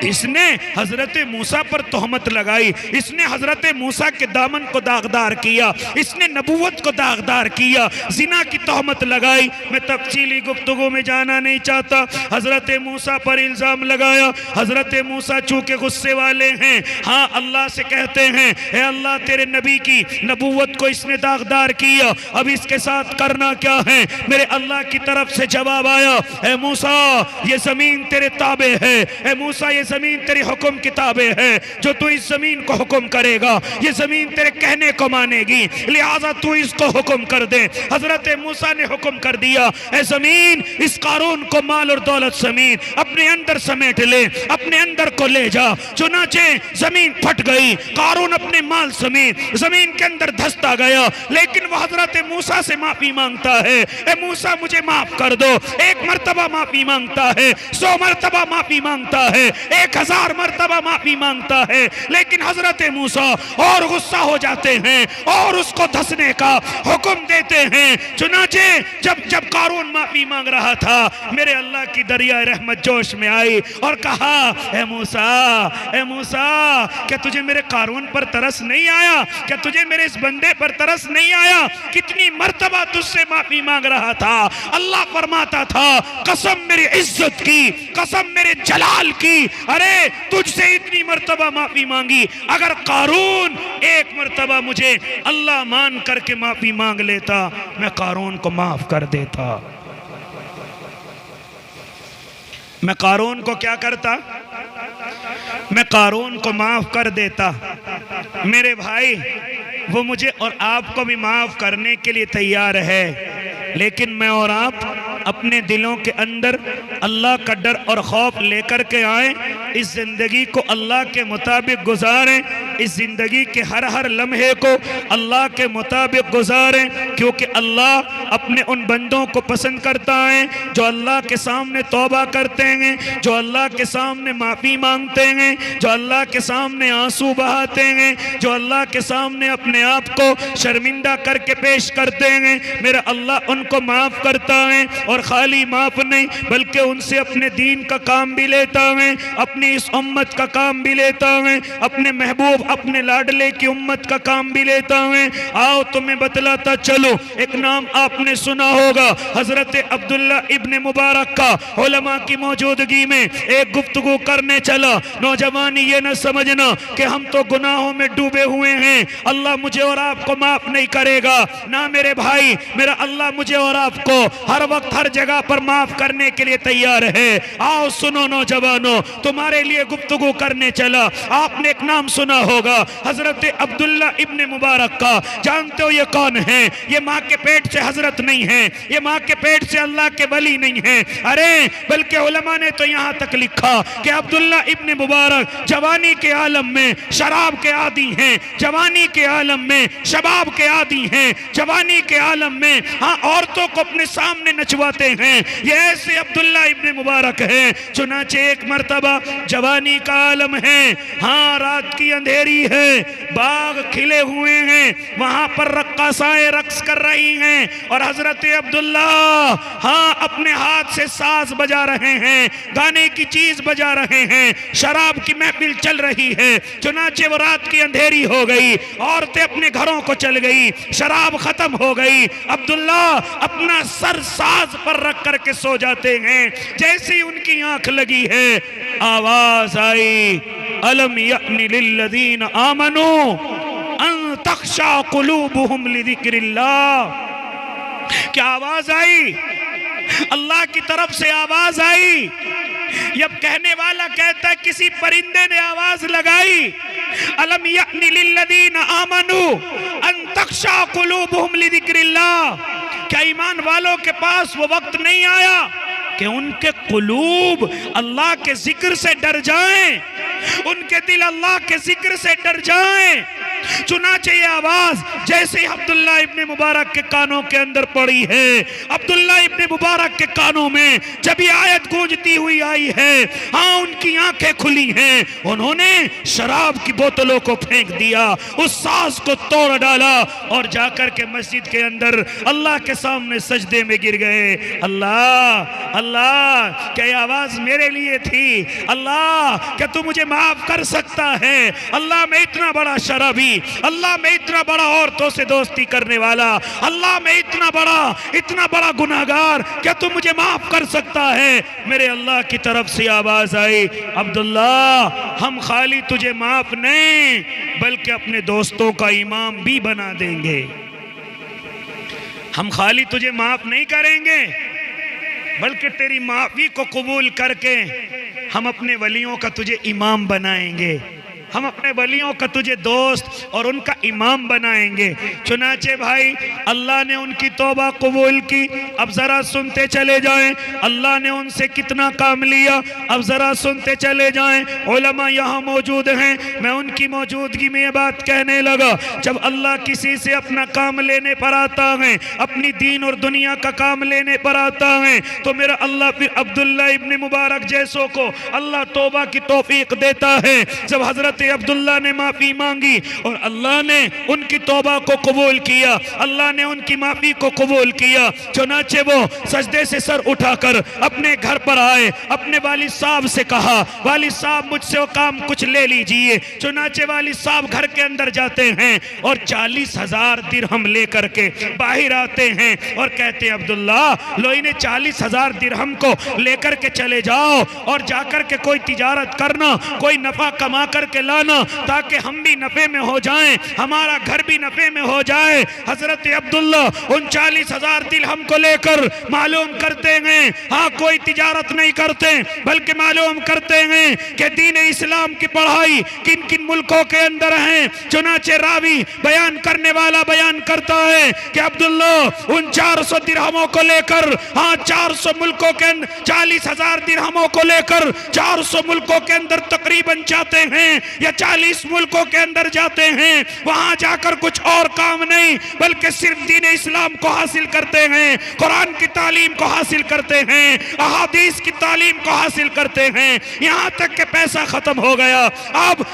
اس نے حضرت موسیٰ پر تہمت لگائی، اس نے حضرت موسیٰ کے دامن کو داغدار کیا، اس نے نبوت کو داغدار کیا، زنا کی تہمت لگائی۔ میں تفصیلی گفتگو میں جانا نہیں چاہتا۔ حضرت موسیٰ پر الزام لگایا، حضرت موسیٰ چونکہ غصے والے ہیں، ہاں اللہ سے کہتے ہیں اے اللہ تیرے نبی کی نبوت کو اس نے داغدار کیا، اب اس کے ساتھ کرنا کیا ہے؟ میرے اللہ کی طرف سے جواب آیا اے موسیٰ یہ زمین تیرے تابع ہے، اے موسیٰ یہ زمین تیری حکم کتابیں ہے، جو تو اس زمین کو حکم کرے گا یہ زمین تیرے کہنے کو مانے گی، لہٰذا تو اس کو حکم کر دے۔ حضرت موسیٰ نے حکم کر دیا اے زمین اس قارون کو مال اور دولت سمیت اپنے اندر سمیٹ لے، اپنے اندر کو لے جا۔ چنانچہ زمین پھٹ گئی، قارون اپنے مال سمیت زمین کے اندر دھستا گیا، لیکن وہ حضرت موسیٰ سے معافی مانگتا ہے اے موسیٰ مجھے معاف کر دو۔ 1 مرتبہ معافی مانگتا ہے، 100 مرتبہ معافی مانگتا ہے، 1000 مرتبہ معافی مانگتا ہے، لیکن حضرت موسیٰ اور غصہ ہو جاتے ہیں اور اس کو دھسنے کا حکم دیتے ہیں۔ چنانچہ جب قارون معافی مانگ رہا تھا میرے اللہ کی دریائے رحمت جوش میں آئی اور کہا اے موسیٰ کیا تجھے میرے قارون پر ترس نہیں آیا؟ کیا تجھے میرے اس بندے پر ترس نہیں آیا؟ کتنی مرتبہ تجھ سے معافی مانگ رہا تھا۔ اللہ فرماتا تھا قسم میری عزت کی، قسم میرے جلال کی، ارے تجھ سے اتنی مرتبہ معافی مانگی، اگر قارون ایک مرتبہ مجھے اللہ مان کر کے معافی مانگ لیتا میں قارون کو معاف کر دیتا۔ میں قارون کو کیا کرتا؟ میں قارون کو معاف کر دیتا۔ میرے بھائی وہ مجھے اور آپ کو بھی معاف کرنے کے لیے تیار ہے، لیکن میں اور آپ اپنے دلوں کے اندر اللہ کا ڈر اور خوف لے کر کے آئیں، اس زندگی کو اللہ کے مطابق گزاریں، اس زندگی کے ہر لمحے کو اللہ کے مطابق گزاریں، کیونکہ اللہ اپنے ان بندوں کو پسند کرتا ہے جو اللہ کے سامنے توبہ کرتے ہیں، جو اللہ کے سامنے معافی مانگتے ہیں، جو اللہ کے سامنے آنسو بہاتے ہیں، جو اللہ کے سامنے اپنے آپ کو شرمندہ کر کے پیش کرتے ہیں۔ میرا اللہ ان کو معاف کرتا ہے، اور خالی معاف نہیں بلکہ ان سے اپنے دین کا کام بھی لیتا ہے، اپنی اس امت کا کام بھی لیتا ہے، اپنے محبوب اپنے لاڈلے کی امت کا کام بھی لیتا ہے۔ آؤ تمہیں بتلاتا چلو، ایک نام آپ نے سنا ہوگا، حضرت عبداللہ ابن مبارک کا علماء کی موجودگی میں ایک گفتگو کرنے چلا۔ نوجوانی یہ نہ سمجھنا کہ ہم تو گناہوں میں ڈوبے ہوئے ہیں، اللہ مجھے اور آپ کو معاف نہیں کرے گا، نہ میرے بھائی، میرا اللہ مجھے اور آپ کو ہر وقت ہر جگہ پر معاف کرنے کے لیے تیار ہے۔ آؤ سنو نوجوانوں، تمہارے لیے گفتگو کرنے چلا۔ آپ نے ایک نام سنا ہوگا حضرت عبداللہ ابن مبارک کا، جانتے ہو یہ کون ہیں؟ یہ ماں کے پیٹ سے حضرت نہیں ہیں، یہ ماں کے پیٹ سے اللہ کے ولی نہیں ہیں، ارے بلکہ علماء نے تو یہاں تک لکھا کہ عبداللہ ابن مبارک جوانی کے عالم میں شراب کے عادی ہیں، جوانی کے عالم میں شباب کے عادی ہیں، جوانی کے عالم میں عورتوں کو اپنے سامنے نچواتے ہیں، یہ ایسے عبداللہ ابن مبارک ہیں۔ چنانچہ ایک مرتبہ جوانی کا عالم ہے، رات کی اندھیری ہے، باغ کھلے ہوئے ہیں، وہاں پر رقاصائیں رقص کر رہی ہیں، اور حضرت عبداللہ اپنے ہاتھ سے ساز بجا رہے ہیں، گانے کی چیز بجا رہے ہیں، شراب کی محفل چل رہی ہے۔ چنانچہ وہ رات کی اندھیری ہو گئی، عورتیں اپنے گھروں کو چل گئی، شراب ختم ہو گئی، عبداللہ اپنا سر ساز پر رکھ کر کے سو جاتے ہیں۔ جیسے ہی ان کی آنکھ لگی ہے آواز آئی، الم یأن للذین آمنوا ان تخشع قلوبہم لذکر اللہ۔ کیا آواز آئی؟ اللہ کی طرف سے آواز آئی۔ جب کہنے والا کہتا ہے کسی پرندے نے آواز لگائی، الم یأن للذین آمنوا ان تخشع قلوبہم لذکر اللہ، کیا ایمان والوں کے پاس وہ وقت نہیں آیا کہ ان کے قلوب اللہ کے ذکر سے ڈر جائیں، ان کے دل اللہ کے ذکر سے ڈر جائیں؟ چنانچہ یہ آواز جیسے عبداللہ ابن مبارک کے کانوں کے اندر پڑی ہے، عبداللہ ابن مبارک کے کانوں میں جب یہ آیت گونجتی ہوئی آئی ہے، ان کی آنکھیں کھلی ہیں، انہوں نے شراب کی بوتلوں کو پھینک دیا، اس ساز کو توڑ ڈالا، اور جا کر کے مسجد کے اندر اللہ کے سامنے سجدے میں گر گئے۔ اللہ کیا یہ آواز میرے لیے تھی؟ اللہ کیا تو مجھے معاف کر سکتا ہے؟ اللہ میں اتنا بڑا شرابی، اللہ میں اتنا بڑا عورتوں سے دوستی کرنے والا، اللہ میں اتنا بڑا گناہگار، کیا تو مجھے معاف کر سکتا ہے؟ میرے اللہ کی طرف سے آواز آئی، عبداللہ ہم خالی تجھے معاف نہیں بلکہ اپنے دوستوں کا امام بھی بنا دیں گے۔ ہم خالی تجھے معاف نہیں کریں گے بلکہ تیری معافی کو قبول کر کے ہم اپنے ولیوں کا تجھے امام بنائیں گے، ہم اپنے ولیوں کا تجھے دوست اور ان کا امام بنائیں گے۔ چنانچہ بھائی اللہ نے ان کی توبہ قبول کی۔ اب ذرا سنتے چلے جائیں اللہ نے ان سے کتنا کام لیا، اب ذرا سنتے چلے جائیں۔ علماء یہاں موجود ہیں، میں ان کی موجودگی میں یہ بات کہنے لگا، جب اللہ کسی سے اپنا کام لینے پر آتا ہے، اپنی دین اور دنیا کا کام لینے پر آتا ہے، تو میرا اللہ پھر عبداللہ ابن مبارک جیسوں کو اللہ توبہ کی توفیق دیتا ہے۔ جب حضرت حضرت عبداللہ نے معافی مانگی اور اللہ نے ان کی توبہ کو قبول کیا، اللہ نے ان کی معافی کو قبول کیا۔ چنانچہ وہ سجدے سے سر اٹھا کر اپنے گھر پر آئے، اپنے والد صاحب سے کہا والد صاحب مجھ سے وہ کام کچھ لے لیجئے۔ چنانچہ والد صاحب گھر کے اندر جاتے ہیں اور 40,000 درہم لے کر کے باہر آتے ہیں اور کہتے ہیں عبداللہ لو انہیں 40,000 درہم کو لے کر کے چلے جاؤ اور جا کر کے کوئی تجارت کرنا، کوئی نفع کما کر کے لانا تاکہ ہم بھی نفع میں ہو جائیں، ہمارا گھر بھی نفع میں ہو جائے۔ حضرت عبداللہ ان 40,000 درہم کو لے کر معلوم کرتے ہیں، ہاں کوئی تجارت نہیں کرتے بلکہ معلوم کرتے ہیں کہ دین اسلام کی پڑھائی کن کن ملکوں کے اندر ہیں۔ چنانچہ راوی بیان کرنے والا بیان کرتا ہے کہ عبداللہ ان 400 درہموں کو لے کر 400 ملکوں کے 40,000 درہموں کو لے کر 400 ملکوں کے اندر تقریباً جاتے ہیں یا 40 ملکوں کے اندر جاتے ہیں۔ وہاں جا کر کچھ اور کام نہیں بلکہ صرف دین اسلام کو حاصل کرتے ہیں، قرآن کی تعلیم کو حاصل کرتے ہیں، احادیث کی تعلیم کو حاصل کرتے ہیں، یہاں تک کہ پیسہ ختم ہو گیا،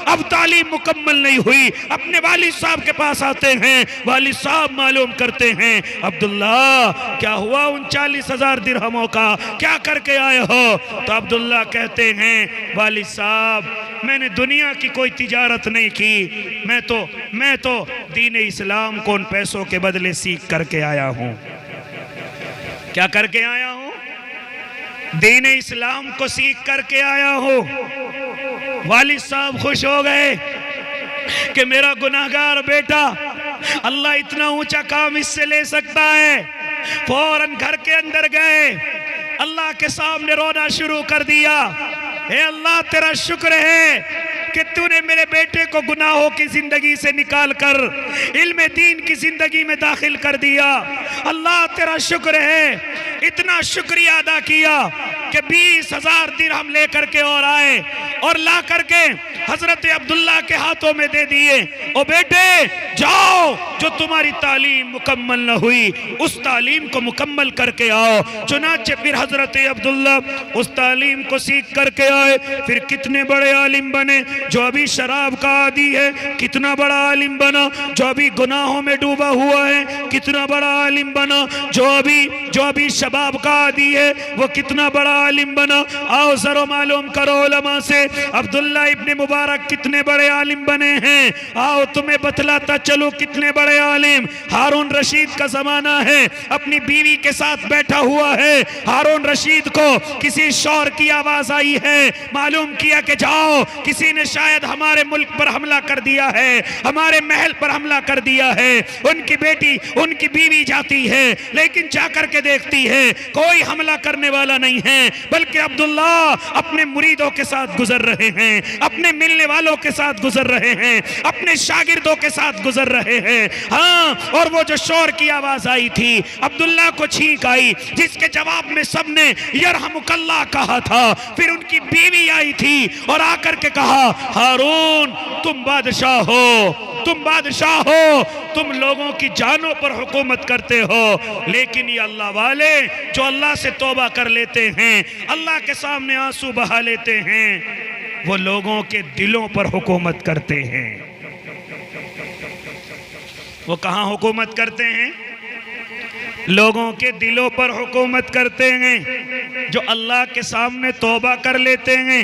اب تعلیم مکمل نہیں ہوئی۔ اپنے والد صاحب کے پاس آتے ہیں، والد صاحب معلوم کرتے ہیں عبداللہ کیا ہوا ان 40,000 درہموں کا، کیا کر کے آئے ہو؟ تو عبداللہ کہتے ہیں والد صاحب میں نے دنیا کی کوئی تجارت نہیں کی، میں تو دین اسلام کو ان پیسوں کے بدلے سیکھ کر کے آیا ہوں۔ کیا کر کے آیا ہوں؟ دین اسلام کو سیکھ کر کے آیا ہوں۔ والد صاحب خوش ہو گئے کہ میرا گناہگار بیٹا اللہ اتنا اونچا کام اس سے لے سکتا ہے۔ فوراً گھر کے اندر گئے، اللہ کے سامنے رونا شروع کر دیا، اے اللہ تیرا شکر ہے کہ تو نے میرے بیٹے کو گناہوں کی زندگی سے نکال کر علم دین کی زندگی میں داخل کر دیا۔ اللہ تیرا شکر ہے۔ اتنا شکریہ ادا کیا کہ 20,000 درہم لے کر کے اور آئے اور لا کر کے حضرت عبداللہ کے ہاتھوں میں دے دیے، او بیٹے جاؤ جو تمہاری تعلیم مکمل نہ ہوئی اس تعلیم کو مکمل کر کے آؤ۔ چنانچہ پھر حضرت عبداللہ اس تعلیم کو سیکھ کر کے آئے، پھر کتنے بڑے عالم بنے۔ جو ابھی شراب کا عادی ہے کتنا بڑا عالم بنا، جو ابھی گناہوں میں ڈوبا ہوا ہے کتنا بڑا عالم بنا، جو ابھی شباب کا عادی ہے وہ کتنا بڑا عالم بنا۔ آؤ ذرا معلوم کرو علماء سے عبداللہ ابن مبارک کتنے بڑے عالم بنے ہیں۔ آؤ تمہیں بتلاتا چلو کتنے بڑے عالم۔ ہارون رشید کا زمانہ ہے، اپنی بیوی کے ساتھ بیٹھا ہوا ہے، ہارون رشید کو کسی شور کی آواز آئی ہے، معلوم کیا کہ جاؤ کسی نے شاید ہمارے ملک پر حملہ کر دیا ہے، ہمارے محل پر حملہ کر دیا ہے۔ ان کی بیوی جاتی ہے لیکن جا کر کے دیکھتی ہے کوئی حملہ کرنے والا نہیں ہے بلکہ عبداللہ اپنے مریدوں کے ساتھ گزر رہے ہیں، اپنے ملنے والوں کے ساتھ گزر رہے ہیں، اپنے شاگردوں کے ساتھ گزر رہے ہیں۔ ہاں اور وہ جو شور کی آواز آئی تھی عبداللہ کو چھینک آئی جس کے جواب میں سب نے یرحمک اللہ کہا تھا۔ پھر ان کی بیوی آئی تھی اور آ کر کے کہا ہارون تم بادشاہ ہو، تم لوگوں کی جانوں پر حکومت کرتے ہو، لیکن یہ اللہ والے جو اللہ سے توبہ کر لیتے ہیں، اللہ کے سامنے آنسو بہا لیتے ہیں، وہ لوگوں کے دلوں پر حکومت کرتے ہیں۔ وہ کہاں حکومت کرتے ہیں؟ لوگوں کے دلوں پر حکومت کرتے ہیں۔ جو اللہ کے سامنے توبہ کر لیتے ہیں،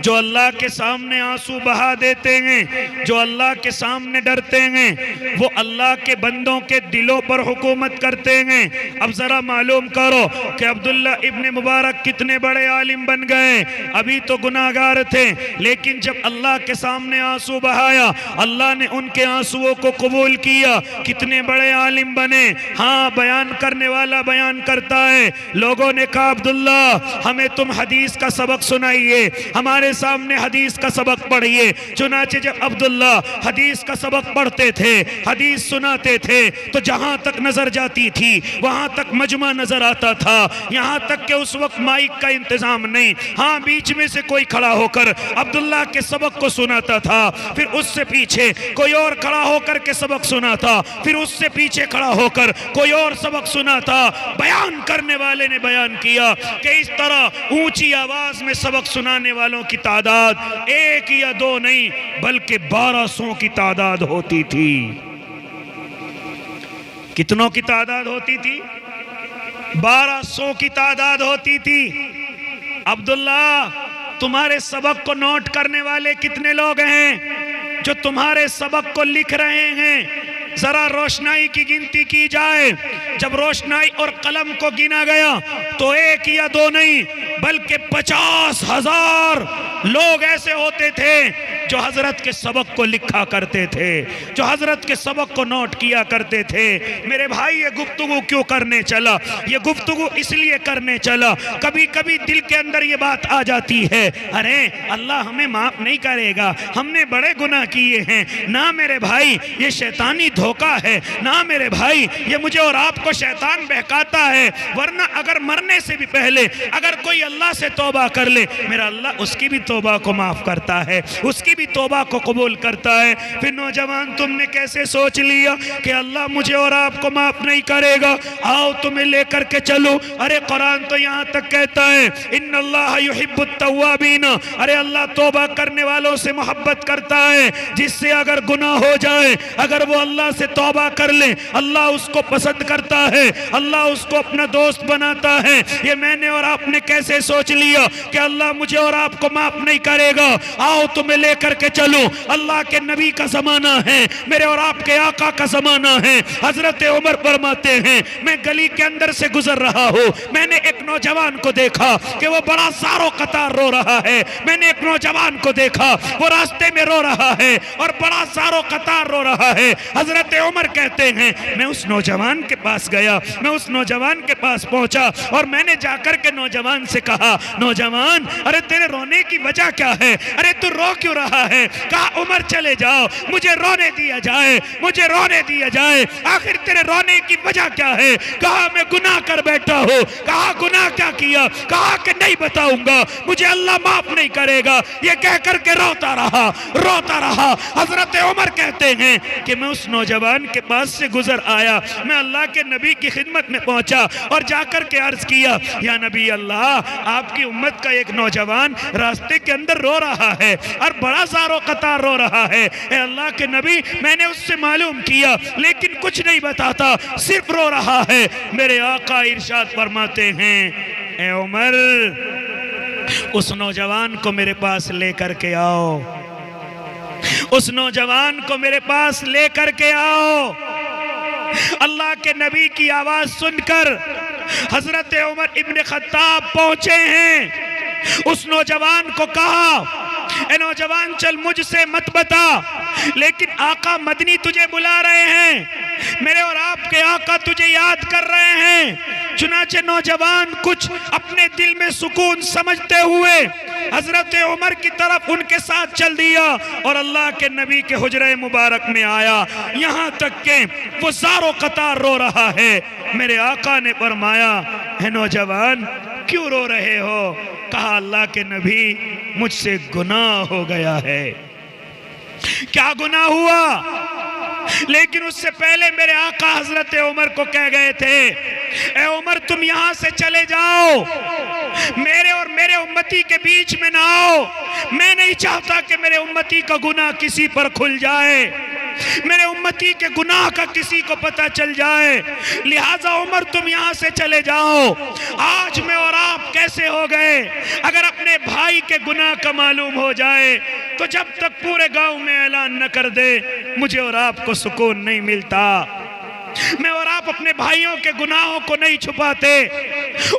جو اللہ کے سامنے آنسو بہا دیتے ہیں، جو اللہ کے سامنے ڈرتے ہیں، وہ اللہ کے بندوں کے دلوں پر حکومت کرتے ہیں۔ اب ذرا معلوم کرو کہ عبداللہ ابن مبارک کتنے بڑے عالم بن گئے۔ ابھی تو گناہگار تھے لیکن جب اللہ کے سامنے آنسو بہایا اللہ نے ان کے آنسوؤں کو قبول کیا، کتنے بڑے عالم بنے۔ ہاں بیان کرنے والا بیان کرتا ہے، لوگوں نے کہا عبداللہ ہمیں تم حدیث کا سبق سنائیے، ہمارے سامنے حدیث کا سبق پڑھیے۔ چنانچہ جب عبداللہ حدیث کا سبق پڑھتے تھے، حدیث سناتے تھے تو جہاں تک نظر جاتی تھی وہاں تک مجمع نظر آتا تھا، یہاں تک کہ اس وقت مائک کا انتظام نہیں، ہاں بیچ میں سے کوئی کھڑا ہو کر عبداللہ کے سبق کو سناتا تھا، پھر اس سے پیچھے کوئی اور کھڑا ہو کر کے سبق سناتا، پھر اس سے پیچھے کھڑا ہو کر کوئی اور سبق سنا تھا۔ بیان کرنے والے نے بیان کیا کہ اس طرح اونچی آواز میں سبق سنانے والوں کی تعداد 1 یا 2 نہیں بلکہ 1200 کی تعداد ہوتی تھی۔ کتنوں کی تعداد ہوتی تھی؟ 1200 کی تعداد ہوتی تھی۔ عبداللہ تمہارے سبق کو نوٹ کرنے والے کتنے لوگ ہیں؟ جو تمہارے سبق کو لکھ رہے ہیں ذرا روشنائی کی گنتی کی جائے۔ جب روشنائی اور قلم کو گنا گیا تو 1 یا 2 نہیں بلکہ 50,000 لوگ ایسے ہوتے تھے جو حضرت کے سبق کو لکھا کرتے تھے، جو حضرت کے سبق کو نوٹ کیا کرتے تھے۔ میرے بھائی یہ گفتگو کیوں کرنے چلا؟ یہ گفتگو اس لیے کرنے چلا، کبھی کبھی دل کے اندر یہ بات آ جاتی ہے، ارے اللہ ہمیں معاف نہیں کرے گا، ہم نے بڑے گناہ کیے ہیں۔ نہ میرے بھائی یہ شیطانی دھوکہ ہے، نہ میرے بھائی یہ مجھے اور آپ کو شیطان بہکاتا ہے، ورنہ اگر مرنے سے بھی پہلے اگر کوئی اللہ سے توبہ کر لے میرا اللہ اس کی بھی توبہ کو معاف کرتا ہے، اس کی بھی توبہ کو قبول کرتا ہے۔ پھر نوجوان تم نے کیسے سوچ لیا کہ اللہ مجھے اور آپ کو معاف نہیں کرے گا؟ آؤ تمہیں لے کر کے چلو۔ ارے قرآن تو یہاں تک کہتا ہے ان اللہ یحب التوابین، ارے اللہ توبہ کرنے والوں سے محبت کرتا ہے، جس سے اگر گناہ ہو جائے اگر وہ اللہ سے توبہ کر لے اللہ اس کو پسند کرتا ہے، اللہ اس کو اپنا دوست بناتا ہے۔ یہ میں نے اور آپ نے کیسے سوچ لیا کہ اللہ مجھے اور آپ کو معاف نہیں کرے گا؟ آؤ تمہیں لے کر کے چلو، اللہ کے نبی کا زمانہ ہے، میرے اور آپ کے آقا کا زمانہ ہے۔ حضرت عمر فرماتے ہیں میں گلی کے اندر سے گزر رہا ہوں، میں نے ایک نوجوان کو دیکھا کہ وہ بڑا زارو قطار رو رہا ہے، میں نے ایک نوجوان کو دیکھا وہ راستے میں رو رہا ہے اور بڑا زارو قطار رو رہا ہے۔ حضرت عمر کہتے ہیں میں اس نوجوان کے پاس گیا، میں اس نوجوان کے پاس پہنچا اور میں نے جا کر کے نوجوان سے کہا نوجوان ارے تیرے رونے کی وجہ کیا ہے؟ ارے تو رو کیوں رہا ہے؟ کہا عمر چلے جاؤ مجھے رونے دیا جائے، مجھے رونے دیا جائے، آخر تیرے رونے کی وجہ کیا ہے؟ کہا میں گناہ کر بیٹھا ہوں۔ کہا گناہ کیا کیا؟ کہا کہ نہیں بتاؤں گا، مجھے اللہ معاف نہیں کرے گا۔ یہ کہہ کر کے روتا رہا روتا رہا۔ حضرت عمر کہتے ہیں کہ میں اس نوجوان کے پاس سے گزر آیا، میں اللہ کے نبی کی خدمت میں پہنچا اور جا کر کے عرض کیا یا نبی اللہ آپ کی امت کا ایک نوجوان راستے کے اندر رو رہا ہے اور بڑا زارو قطار رو رہا ہے، اے اللہ کے نبی میں نے اس سے معلوم کیا لیکن کچھ نہیں بتاتا، صرف رو رہا ہے۔ میرے آقا ارشاد فرماتے ہیں اے عمر اس نوجوان کو میرے پاس لے کر کے آؤ، اس نوجوان کو میرے پاس لے کر کے آؤ۔ اللہ کے نبی کی آواز سن کر حضرت عمر ابن خطاب پہنچے ہیں، اس نوجوان کو کہا اے نوجوان چل مجھ سے مت بتا، لیکن آقا مدنی تجھے بلا رہے ہیں، میرے اور آپ کے آقا تجھے یاد کر رہے ہیں۔ چنانچہ نوجوان کچھ اپنے دل میں سکون سمجھتے ہوئے حضرت عمر کی طرف ان کے ساتھ چل دیا اور اللہ کے نبی کے حجرہ مبارک میں آیا، یہاں تک کہ وہ زارو قطار رو رہا ہے۔ میرے آقا نے فرمایا اے نوجوان کیوں رو رہے ہو؟ کہا اللہ کے نبی مجھ سے گناہ ہو گیا ہے۔ کیا گناہ ہوا؟ لیکن اس سے پہلے میرے آقا حضرت عمر کو کہہ گئے تھے اے عمر تم یہاں سے چلے جاؤ، میرے اور میرے امتی کے بیچ میں نہ آؤ، میں نہیں چاہتا کہ میرے امتی کا گناہ کسی پر کھل جائے، میرے امتی کے گناہ کا کسی کو پتہ چل جائے، لہٰذا عمر تم یہاں سے چلے جاؤ۔ آج میں اور آپ کیسے ہو گئے؟ اگر اپنے بھائی کے گناہ کا معلوم ہو جائے تو جب تک پورے گاؤں میں اعلان نہ کر دے مجھے اور آپ کو سکون نہیں ملتا۔ میں اور آپ اپنے بھائیوں کے گناہوں کو نہیں چھپاتے،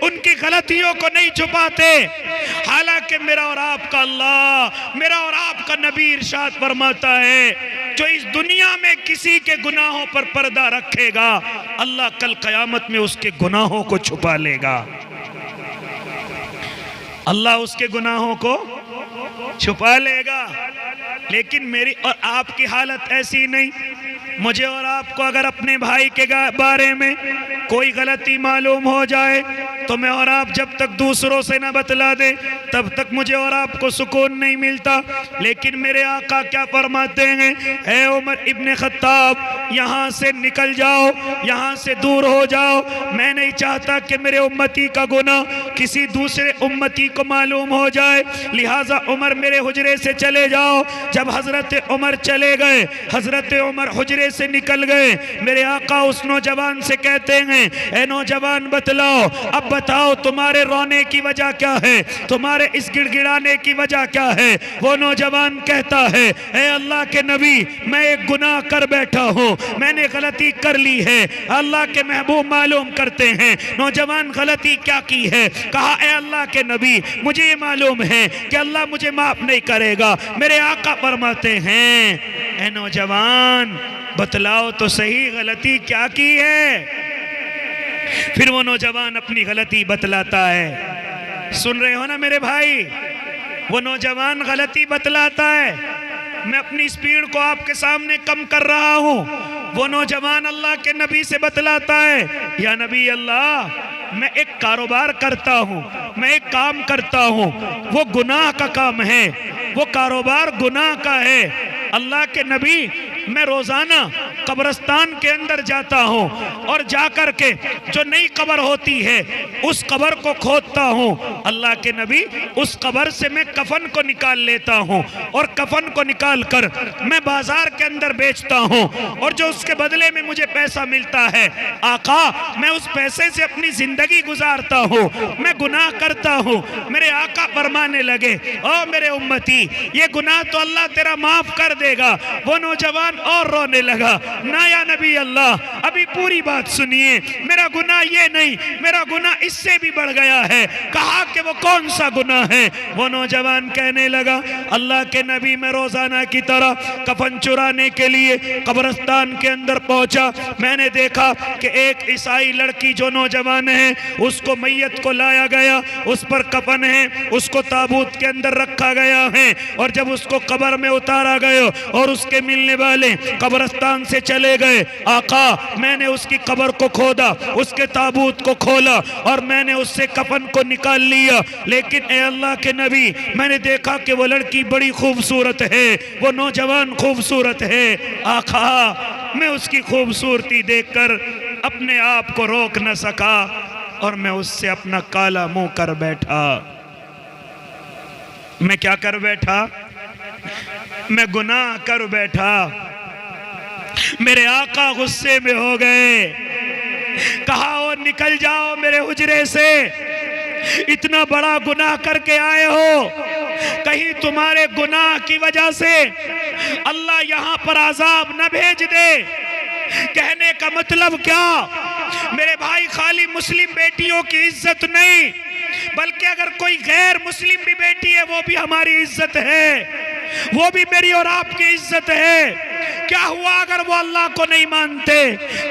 ان کی غلطیوں کو نہیں چھپاتے، حالانکہ میرا اور آپ کا اللہ، میرا اور آپ کا نبی ارشاد فرماتا ہے جو اس دنیا میں کسی کے گناہوں پر پردہ رکھے گا اللہ کل قیامت میں اس کے گناہوں کو چھپا لے گا، اللہ اس کے گناہوں کو چھپا لے گا۔ لیکن میری اور آپ کی حالت ایسی نہیں، مجھے اور آپ کو اگر اپنے بھائی کے بارے میں کوئی غلطی معلوم ہو جائے تو میں اور آپ جب تک دوسروں سے نہ بتلا دیں تب تک مجھے اور آپ کو سکون نہیں ملتا. لیکن میرے آقا کیا فرماتے ہیں؟ اے عمر ابن خطاب یہاں سے نکل جاؤ, یہاں سے دور ہو جاؤ. میں نہیں چاہتا کہ میرے امتی کا گناہ کسی دوسرے امتی کو معلوم ہو جائے, لہٰذا عمر میرے حجرے سے چلے جاؤ. جب حضرت عمر چلے گئے, حضرت عمر حجرے سے نکل گئے, میرے آقا اس نوجوان سے کہتے ہیں اے نوجوان بتلاؤ, اب بتاؤ تمہارے رونے کی وجہ کیا ہے, تمہارے اس گڑ گڑانے کی وجہ کیا ہے؟ وہ نوجوان کہتا ہے اے اللہ کے نبی میں ایک گناہ کر بیٹھا ہوں, میں نے غلطی کر لی ہے. اللہ کے محبوب معلوم کرتے ہیں نوجوان غلطی کیا کی ہے. کہا اے اللہ کے نبی مجھے یہ معلوم ہے کہ اللہ مجھے معاف نہیں کرے گا. میرے آقا فرماتے ہیں اے نوجوان بتلاؤ تو صحیح غلطی کیا کی ہے. پھر وہ نوجوان اپنی غلطی بتلاتا ہے. سن رہے ہو نا میرے بھائی, وہ نوجوان غلطی بتلاتا ہے. میں اپنی سپیڈ کو آپ کے سامنے کم کر رہا ہوں. وہ نوجوان اللہ کے نبی سے بتلاتا ہے یا نبی اللہ میں ایک کاروبار کرتا ہوں, میں ایک کام کرتا ہوں, وہ گناہ کا کام ہے, وہ کاروبار گناہ کا ہے. اللہ کے نبی میں روزانہ قبرستان کے اندر جاتا ہوں اور جا کر کے جو نئی قبر ہوتی ہے اس قبر کو کھودتا ہوں. اللہ کے نبی اس قبر سے میں کفن کو نکال لیتا ہوں اور کفن کو نکال کر میں بازار کے اندر بیچتا ہوں اور جو اس کے بدلے میں مجھے پیسہ ملتا ہے آقا میں اس پیسے سے اپنی زندگی گزارتا ہوں, میں گناہ کرتا ہوں. میرے آقا فرمانے لگے او میرے امتی یہ گناہ تو اللہ تیرا معاف کر دے گا. وہ نوجوان اور رونے لگا نا یا نبی اللہ ابھی پوری بات سنیے, میرا گناہ یہ نہیں, میرا گناہ اس سے بھی بڑھ گیا ہے. کہا کہ وہ کون سا گناہ ہے؟ وہ نوجوان کہنے لگا اللہ کے نبی میں روزانہ کی طرح کفن چرانے کے لیے قبرستان کے اندر پہنچا. میں نے دیکھا کہ ایک عیسائی لڑکی جو نوجوان ہے اس کو میت کو لایا گیا, اس پر کفن ہے, اس کو تابوت کے اندر رکھا گیا ہے اور جب اس کو قبر میں اتارا گیا اور اس کے ملنے والے قبرستان سے چلے گئے, آقا میں نے اس کی قبر کو کھودا, اس کے تابوت کو کھولا اور میں نے اس سے کفن کو نکال لیا. لیکن اے اللہ کے نبی میں نے دیکھا کہ وہ لڑکی بڑی خوبصورت ہے, وہ نوجوان خوبصورت ہے. آقا میں اس کی خوبصورتی دیکھ کر اپنے آپ کو روک نہ سکا اور میں اس سے اپنا کالا منہ کر بیٹھا. میں کیا کر بیٹھا؟ میں گناہ کر بیٹھا. میرے آقا غصے میں ہو گئے, کہا او نکل جاؤ میرے حجرے سے, اتنا بڑا گناہ کر کے آئے ہو, کہیں تمہارے گناہ کی وجہ سے اللہ یہاں پر عذاب نہ بھیج دے. کہنے کا مطلب کیا میرے بھائی, خالی مسلم بیٹیوں کی عزت نہیں بلکہ اگر کوئی غیر مسلم بھی بیٹی ہے وہ بھی ہماری عزت ہے, وہ بھی میری اور آپ کی عزت ہے. کیا ہوا اگر وہ اللہ کو نہیں مانتے,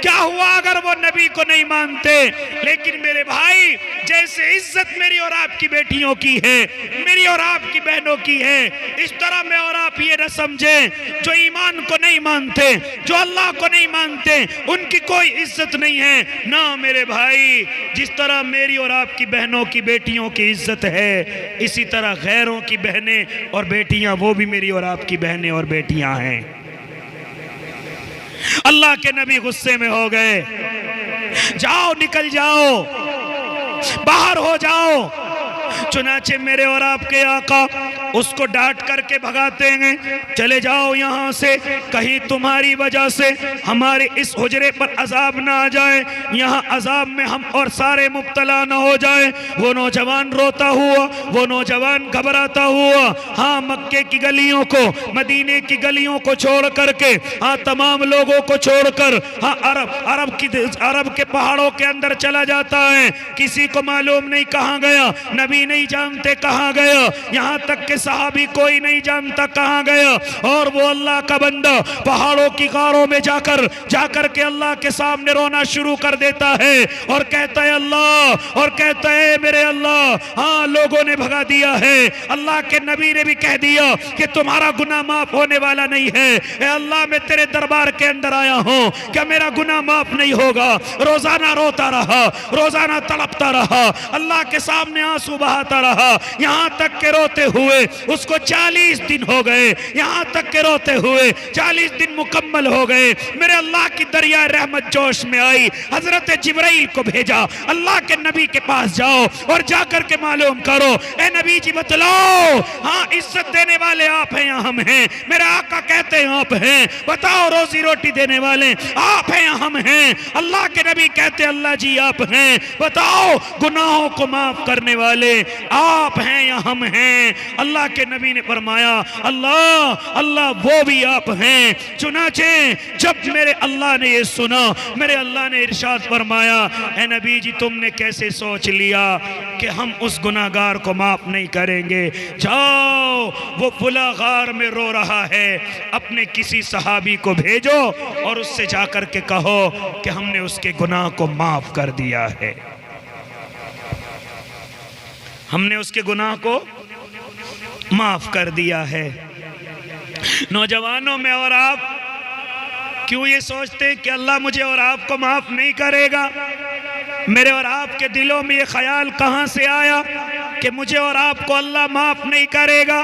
کیا ہوا اگر وہ نبی کو نہیں مانتے؟ لیکن میرے بھائی جیسے عزت میری اور آپ کی بیٹیوں کی ہے, میری اور آپ کی بہنوں کی ہے, اس طرح میں اور آپ یہ نہ سمجھیں جو ایمان کو نہیں مانتے, جو اللہ کو نہیں مانتے ان کی کوئی عزت نہیں ہے. نہ میرے بھائی جس طرح میری اور آپ کی بہنوں کی بیٹیوں کی عزت ہے اسی طرح غیروں کی بہنیں اور بیٹیاں وہ بھی میری اور آپ کی بہنیں اور بیٹیاں ہیں. اللہ کے نبی غصے میں ہو گئے, جاؤ نکل جاؤ, باہر ہو جاؤ. چنانچہ میرے اور آپ کے آقا اس کو ڈانٹ کر کے بھگاتے ہیں, چلے جاؤ یہاں سے, کہیں تمہاری وجہ سے ہمارے اس حجرے پر عذاب نہ آ جائے, یہاں عذاب میں ہم اور سارے مبتلا نہ ہو جائیں. وہ نوجوان روتا ہوا, وہ نوجوان گھبراتا ہوا, ہاں مکے کی گلیوں کو, مدینے کی گلیوں کو چھوڑ کر کے, ہاں تمام لوگوں کو چھوڑ کر, ہاں عرب کے پہاڑوں کے اندر چلا جاتا ہے. کسی کو معلوم نہیں کہاں گیا, نبی نہیں جانتے کہاں گیا, یہاں تک کہ صحابی کوئی نہیں جانتا کہاں گیا، اور وہ اللہ کا بندہ پہاڑوں کی غاروں میں جا کر کے اللہ کے سامنے رونا شروع کر دیتا ہے اور کہتا ہے اللہ، اور کہتا ہے میرے اللہ، ہاں لوگوں نے بھگا دیا ہے، اللہ کے نبی نے بھی کہہ دیا کہ تمہارا گناہ معاف ہونے والا نہیں ہے، اے اللہ میں تیرے دربار کے اندر آیا ہوں، کیا میرا گناہ معاف نہیں ہوگا؟ روزانہ روتا رہا، روزانہ تڑپتا رہا، اللہ کے سامنے آنسو بہاتا رہا، یہاں تک کہ روتے ہوئے اس کو 40 دن ہو گئے، یہاں تک کہ روتے ہوئے 40 دن مکمل ہو گئے۔ میرے اللہ کی دریا رحمت جوش میں آئی، حضرت جبرائیل کو بھیجا، اللہ کے نبی کے پاس جاؤ اور جا کر کے معلوم کرو، اے نبی جی بتلاؤ، ہاں عزت دینے والے آپ ہیں یا ہم ہیں؟ میرے آقا کہتے ہیں آپ ہیں، بتاؤ روزی روٹی دینے والے آپ ہیں یا ہم ہیں؟ اللہ کے نبی کہتے ہیں اللہ جی آپ ہیں، بتاؤ گناہوں کو معاف کرنے والے آپ ہیں یا ہم ہیں؟ اللہ کے نبی نے فرمایا اللہ وہ بھی آپ ہیں۔ چنانچہ جب میرے اللہ نے یہ سنا، میرے اللہ نے ارشاد فرمایا، اے نبی جی تم نے کیسے سوچ لیا کہ ہم اس گناہگار کو معاف نہیں کریں گے؟ جاؤ وہ فلاں غار میں رو رہا ہے، اپنے کسی صحابی کو بھیجو اور اس سے جا کر کے کہو کہ ہم نے اس کے گناہ کو معاف کر دیا ہے، ہم نے اس کے گناہ کو معاف کر دیا ہے۔ نوجوانوں میں اور آپ کیوں یہ سوچتے ہیں کہ اللہ مجھے اور آپ کو معاف نہیں کرے گا؟ میرے اور آپ کے دلوں میں یہ خیال کہاں سے آیا کہ مجھے اور آپ کو اللہ معاف نہیں کرے گا؟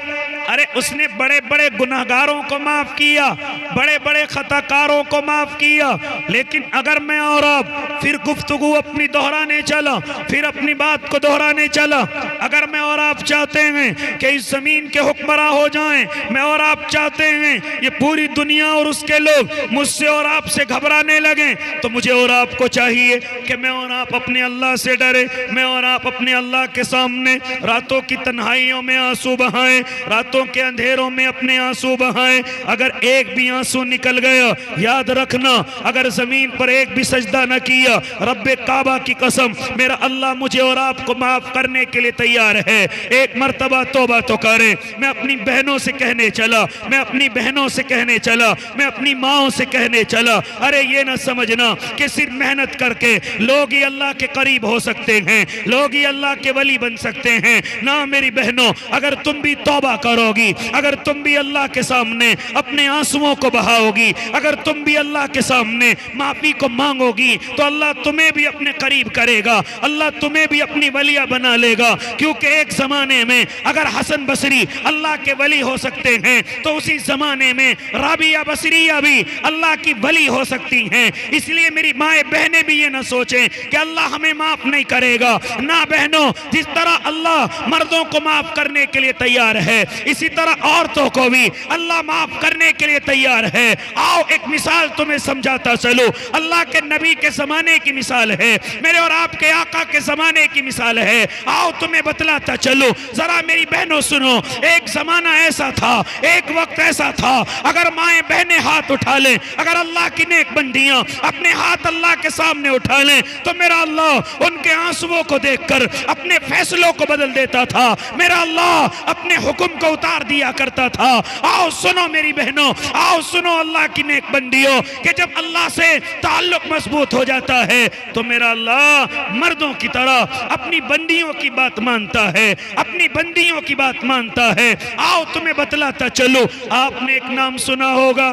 ارے اس نے بڑے بڑے گناہگاروں کو معاف کیا، بڑے بڑے خطا کاروں کو معاف کیا، لیکن اگر میں اور آپ پھر گفتگو اپنی دہرانے چلا، پھر اپنی بات کو دہرانے چلا، اگر میں اور آپ چاہتے ہیں کہ اس زمین کے حکمراں ہو جائیں، میں اور آپ چاہتے ہیں یہ پوری دنیا اور اس کے لوگ مجھ سے اور آپ سے گھبرانے لگیں، تو مجھے اور آپ کو چاہیے کہ میں اور آپ اپنے اللہ سے ڈرے، میں اور آپ اپنے اللہ کے سامنے راتوں کی تنہائیوں میں آنسو بہائیں، راتوں کے اندھیروں میں اپنے آنسو بہائیں۔ اگر ایک بھی آنسو نکل گیا، یاد رکھنا اگر زمین پر ایک بھی سجدہ نہ کیا، رب کعبہ کی قسم میرا اللہ مجھے اور آپ کو معاف کرنے کے لیے تیار ہے۔ ایک مرتبہ توبہ تو کریں۔ میں اپنی بہنوں سے کہنے چلا، میں اپنی بہنوں سے کہنے چلا، میں اپنی ماں سے کہنے چلا، ارے یہ نہ سمجھنا کہ صرف محنت کر کے لوگ ہی اللہ کے قریب ہو سکتے ہیں، لوگ ہی اللہ کے ولی بن سکتے ہیں۔ نہ میری بہنوں، اگر تم بھی توبہ کرو گی، اگر تم بھی اللہ کے سامنے اپنے آنسوؤں کو بہاؤ گی، اگر تم بھی اللہ کے سامنے معافی کو مانگو گی، تو اللہ تمہیں بھی اپنے قریب کرے گا، اللہ تمہیں بھی اپنی ولیہ بنا لے گا۔ کیونکہ ایک زمانے میں اگر حسن بصری اللہ کے ولی ہو سکتے ہیں تو اسی زمانے میں رابعہ بصریہ بھی اللہ کی ولی ہو سکتی ہیں۔ اس لیے میری مائیں بہنیں بھی یہ نہ سوچیں کہ اللہ ہمیں معاف نہیں کرے گا۔ نہ بہنوں، جس طرح اللہ مردوں کو معاف کرنے کے لیے تیار ہے، اسی طرح عورتوں کو بھی اللہ معاف کرنے کے لیے تیار ہے۔ آؤ ایک مثال تمہیں سمجھاتا چلو، اللہ کے نبی کے زمانے کی مثال ہے، میرے اور آپ کے آقا کے زمانے کی مثال ہے۔ آؤ تمہیں بتلاتا چلو، ذرا میری بہنوں سنو۔ ایک زمانہ ایسا تھا، ایک وقت ایسا تھا، اگر مائیں بہنیں ہاتھ اٹھا لیں، اگر اللہ کی نیک بندیاں اپنے ہاتھ اللہ کے سامنے اٹھا لیں، تو میرا اللہ ان کے آنسوؤں کو دیکھ کر اپنے فیصلوں کو بدل دیتا تھا، میرا اللہ اپنے حکم کو اتار دیا کرتا تھا۔ آؤ سنو میری بہنوں، آؤ سنو اللہ کی نیک بندیوں، کہ جب اللہ سے تعلق مضبوط ہو جاتا ہے تو میرا اللہ مردوں کی طرح اپنی بندیوں کی بات مانتا ہے، اپنی بندیوں کی بات مانتا ہے۔ آؤ تمہیں بتلاتا چلو، آپ نے ایک نام سنا ہوگا،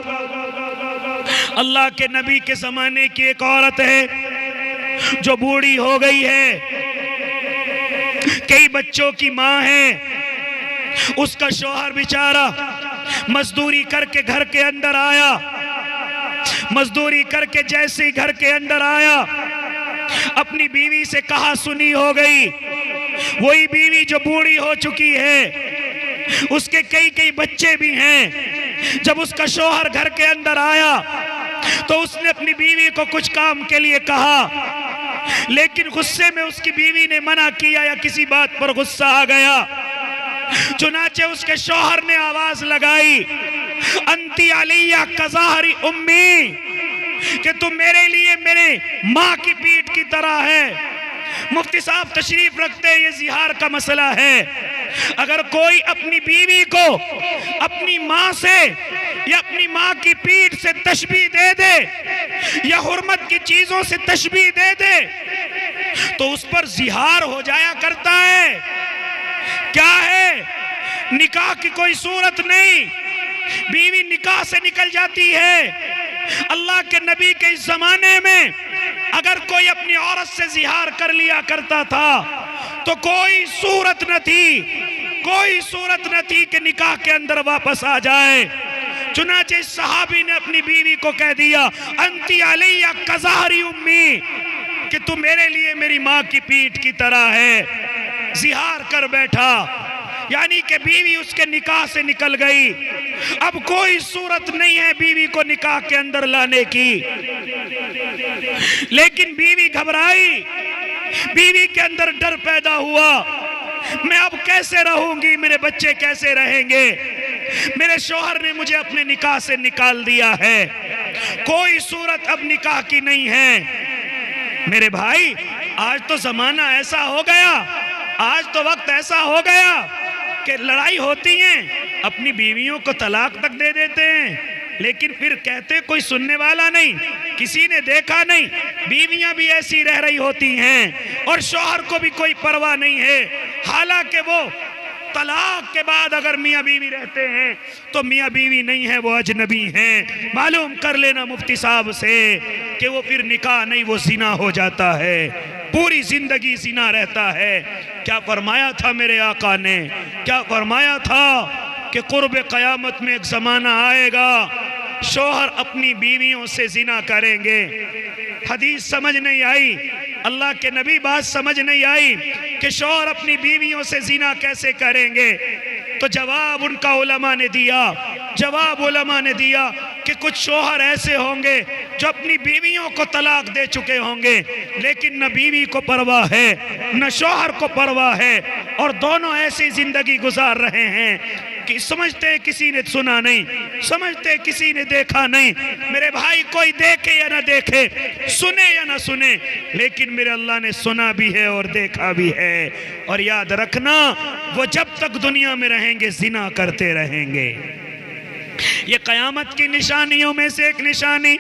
اللہ کے نبی کے زمانے کی ایک عورت ہے جو بوڑھی ہو گئی ہے، کئی بچوں کی ماں ہے، اس کا شوہر بیچارہ مزدوری کر کے گھر کے اندر آیا، مزدوری کر کے جیسے ہی گھر کے اندر آیا اپنی بیوی سے کہا سنی ہو گئی۔ وہی بیوی جو بوڑھی ہو چکی ہے، اس کے کئی بچے بھی ہیں۔ جب اس کا شوہر گھر کے اندر آیا تو اس نے اپنی بیوی کو کچھ کام کے لیے کہا، لیکن غصے میں اس کی بیوی نے منع کیا یا کسی بات پر غصہ آ گیا۔ چنانچہ اس کے شوہر نے آواز لگائی، انتی علیہ کظہر امی، کہ تم میرے لیے میرے ماں کی پیٹھ کی طرح ہے۔ مفتی صاحب تشریف رکھتے ہیں، یہ زہار کا مسئلہ ہے۔ اگر کوئی اپنی بیوی کو اپنی ماں سے یا اپنی ماں کی پیٹھ سے تشبیہ دے دے یا حرمت کی چیزوں سے تشبیہ دے دے تو اس پر زہار ہو جایا کرتا ہے۔ کیا ہے؟ نکاح کی کوئی صورت نہیں، بیوی نکاح سے نکل جاتی ہے۔ اللہ کے نبی کے اس زمانے میں اگر کوئی اپنی عورت سے زہار کر لیا کرتا تھا تو کوئی صورت نہ تھی کہ نکاح کے اندر واپس آ جائے۔ چنانچہ اس صحابی نے اپنی بیوی کو کہہ دیا انتی علیہ کظہری امی، کہ تو میرے لیے میری ماں کی پیٹھ کی طرح ہے۔ زہار کر بیٹھا، یعنی کہ بیوی اس کے نکاح سے نکل گئی۔ اب کوئی صورت نہیں ہے بیوی کو نکاح کے اندر لانے کی، لیکن بیوی گھبرائی، بیوی کے اندر ڈر پیدا ہوا، میں اب کیسے رہوں گی، میرے بچے کیسے رہیں گے، میرے شوہر نے مجھے اپنے نکاح سے نکال دیا ہے، کوئی صورت اب نکاح کی نہیں ہے۔ میرے بھائی، آج تو زمانہ ایسا ہو گیا، آج تو وقت ایسا ہو گیا کہ لڑائی ہوتی ہیں اپنی بیویوں کو طلاق تک دے دیتے ہیں، لیکن پھر کہتے کوئی سننے والا نہیں، کسی نے دیکھا نہیں۔ بیویاں بھی ایسی رہ رہی ہوتی ہیں اور شوہر کو بھی کوئی پرواہ نہیں ہے، حالانکہ وہ طلاق کے بعد اگر میاں بیوی رہتے ہیں تو میاں بیوی نہیں ہے، وہ اجنبی ہیں۔ معلوم کر لینا مفتی صاحب سے کہ وہ پھر نکاح نہیں، وہ زنا ہو جاتا ہے، پوری زندگی زنا رہتا ہے۔ کیا فرمایا تھا میرے آقا نے؟ کیا فرمایا تھا کہ قرب قیامت میں ایک زمانہ آئے گا شوہر اپنی بیویوں سے زنا کریں گے۔ حدیث سمجھ نہیں آئی، اللہ کے نبی بات سمجھ نہیں آئی کہ شوہر اپنی بیویوں سے زنا کیسے کریں گے؟ تو جواب ان کا علماء نے دیا کہ کچھ شوہر ایسے ہوں گے جو اپنی بیویوں کو طلاق دے چکے ہوں گے، لیکن نہ بیوی کو پرواہ ہے نہ شوہر کو پرواہ ہے، اور دونوں ایسی زندگی گزار رہے ہیں کہ سمجھتے کسی نے سنا نہیں، سمجھتے کسی نے دیکھا نہیں۔ میرے بھائی، کوئی دیکھے یا نہ دیکھے، سنے یا نہ سنے، لیکن میرے اللہ نے سنا بھی ہے اور دیکھا بھی ہے۔ اور یاد رکھنا، وہ جب تک دنیا میں رہیں گے زنا کرتے رہیں گے۔ یہ قیامت کی نشانیوں میں سے ایک نشانی۔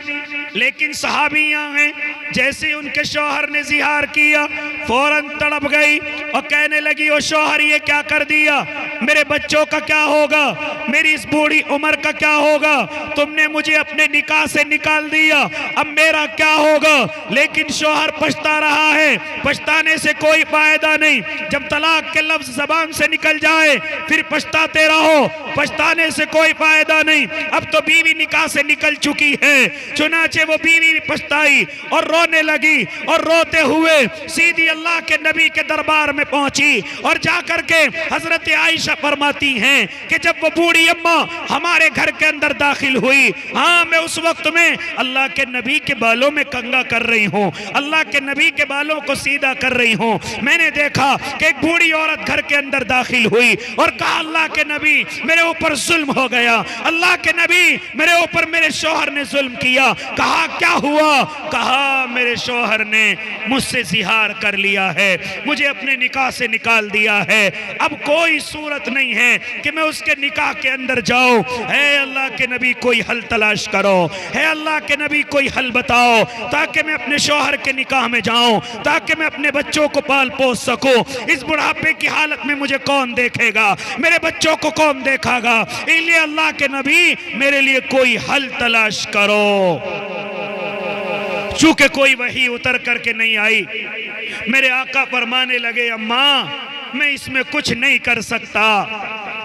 لیکن صحابیاں ہیں، جیسے ان کے شوہر نے زہار کیا فوراً تڑپ گئی اور کہنے لگی او شوہر یہ کیا کر دیا، میرے بچوں کا کیا ہوگا، میری اس بوڑھی عمر کا کیا ہوگا، تم نے مجھے اپنے نکاح سے نکال دیا، اب میرا کیا ہوگا۔ لیکن شوہر پچھتا رہا ہے، پچھتانے سے کوئی فائدہ نہیں، جب طلاق کے لفظ زبان سے نکل جائے پھر پچھتاتے رہو، پچھتانے سے کوئی فائدہ نہیں۔ اب تو بیوی نکاح سے نکل چکی ہے، چنانچہ وہ بیوی بھی پچھتائی اور رونے لگی، اور روتے ہوئے سیدھی اللہ کے نبی کے دربار میں پہنچی، اور جا کر کے حضرت عائشہ فرماتی ہیں کہ جب وہ بوڑھی اماں ہمارے گھر کے اندر داخل ہوئی، ہاں میں اس وقت میں اللہ کے نبی کے بالوں میں کنگا کر رہی ہوں، اللہ کے نبی کے بالوں کو سیدھا کر رہی ہوں، میں نے دیکھا کہ ایک بوڑھی عورت گھر کے اندر داخل ہوئی اور کہا اللہ کے نبی میرے اوپر ظلم ہو گیا، اللہ کے نبی میرے اوپر میرے شوہر نے ظلم کیا۔ کہا کیا ہوا؟ کہا میرے شوہر نے مجھ سے زہار کر لیا ہے، مجھے اپنے نکاح سے نکال دیا ہے، اب کوئی صورت نہیں ہے کہ میں اس کے نکاح کے اندر جاؤں۔ اے اللہ کے نبی کوئی حل تلاش کرو، اے اللہ کے نبی کوئی حل بتاؤ تاکہ میں اپنے شوہر کے نکاح میں جاؤں، تاکہ میں اپنے بچوں کو پال پوس سکوں۔ اس بڑھاپے کی حالت میں مجھے کون دیکھے گا، میرے بچوں کو کون دیکھا گا، اس لیے اللہ کے نبی میرے لیے کوئی حل تلاش کرو۔ چونکہ کوئی وحی اتر کر کے نہیں آئی، میرے آقا فرمانے لگے اماں میں اس میں کچھ نہیں کر سکتا،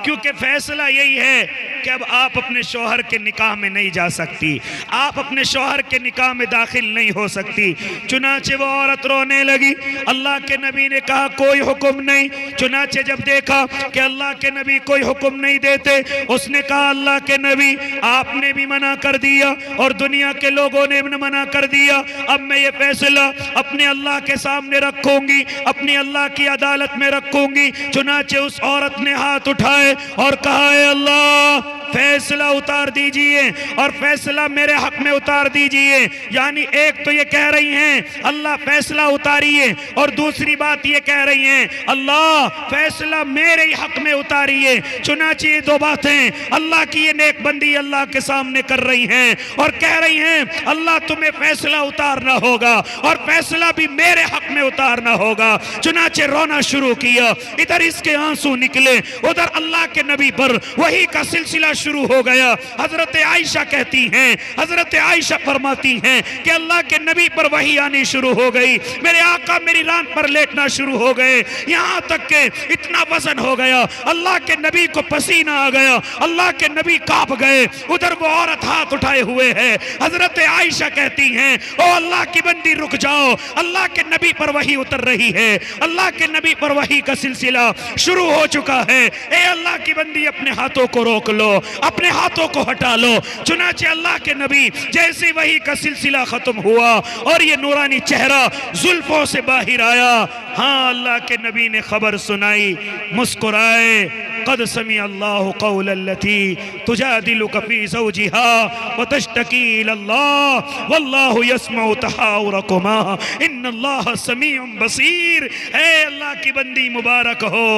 کیونکہ فیصلہ یہی ہے کہ اب آپ اپنے شوہر کے نکاح میں نہیں جا سکتی، آپ اپنے شوہر کے نکاح میں داخل نہیں ہو سکتی۔ چنانچہ وہ عورت رونے لگی، اللہ کے نبی نے کہا کوئی حکم نہیں۔ چنانچہ جب دیکھا کہ اللہ کے نبی کوئی حکم نہیں دیتے، اس نے کہا اللہ کے نبی آپ نے بھی منع کر دیا اور دنیا کے لوگوں نے بھی منع کر دیا، اب میں یہ فیصلہ اپنے اللہ کے سامنے رکھوں گی، اپنی اللہ کی عدالت میں رکھوں گی۔ چنانچہ اس عورت نے ہاتھ اٹھائے اور کہا اے اللہ فیصلہ اتار دیجئے اور فیصلہ میرے حق میں اتار دیجئے. یعنی ایک تو یہ کہہ رہی ہیں اللہ فیصلہ اتاریے، اور دوسری بات یہ کہہ رہی ہیں اللہ فیصلہ میرے ہی حق میں اتاریے. چنانچہ یہ دو باتیں اللہ کی یہ نیک بندی اللہ کے سامنے کر رہی ہیں اور کہہ رہی ہیں اللہ تمہیں فیصلہ اتارنا ہوگا اور فیصلہ بھی میرے حق میں اتارنا ہوگا. چنانچہ رونا شروع کیا، ادھر اس کے آنسو نکلے، ادھر اللہ کے نبی پر وحی کا سلسلہ شروع ہو گیا. حضرت عائشہ کہتی ہیں، حضرت عائشہ فرماتی ہیں کہ اللہ کے نبی پر وحی آنی شروع ہو گئی، میرے آقا میری ران پر لیٹنا شروع ہو گئے، یہاں تک کہ اتنا وزن ہو گیا اللہ کے نبی کو پسینہ آ گیا، اللہ کے نبی کانپ گئے. ادھر وہ عورت ہاتھ اٹھائے ہوئے ہے. حضرت عائشہ کہتی ہیں او اللہ کی بندی رک جاؤ، اللہ کے نبی پر وحی اتر رہی ہے، اللہ کے نبی پر وحی کا سلسلہ شروع ہو چکا ہے. اے اللہ کی بندی اپنے ہاتھوں کو روک لو، اپنے ہاتھوں کو ہٹا لو. چنانچہ اللہ کے نبی جیسے وحی کا سلسلہ ختم ہوا اور یہ نورانی چہرہ زلفوں سے باہر آیا، ہاں اللہ کے نبی نے خبر سنائی، مسکرائے. قد سمع اللہ قول التي تجادلك في زوجها وتشتكي الى الله والله يسمع تحاوركما ان اللہ سمیع بصیر. اے اللہ کی بندی مبارک ہو،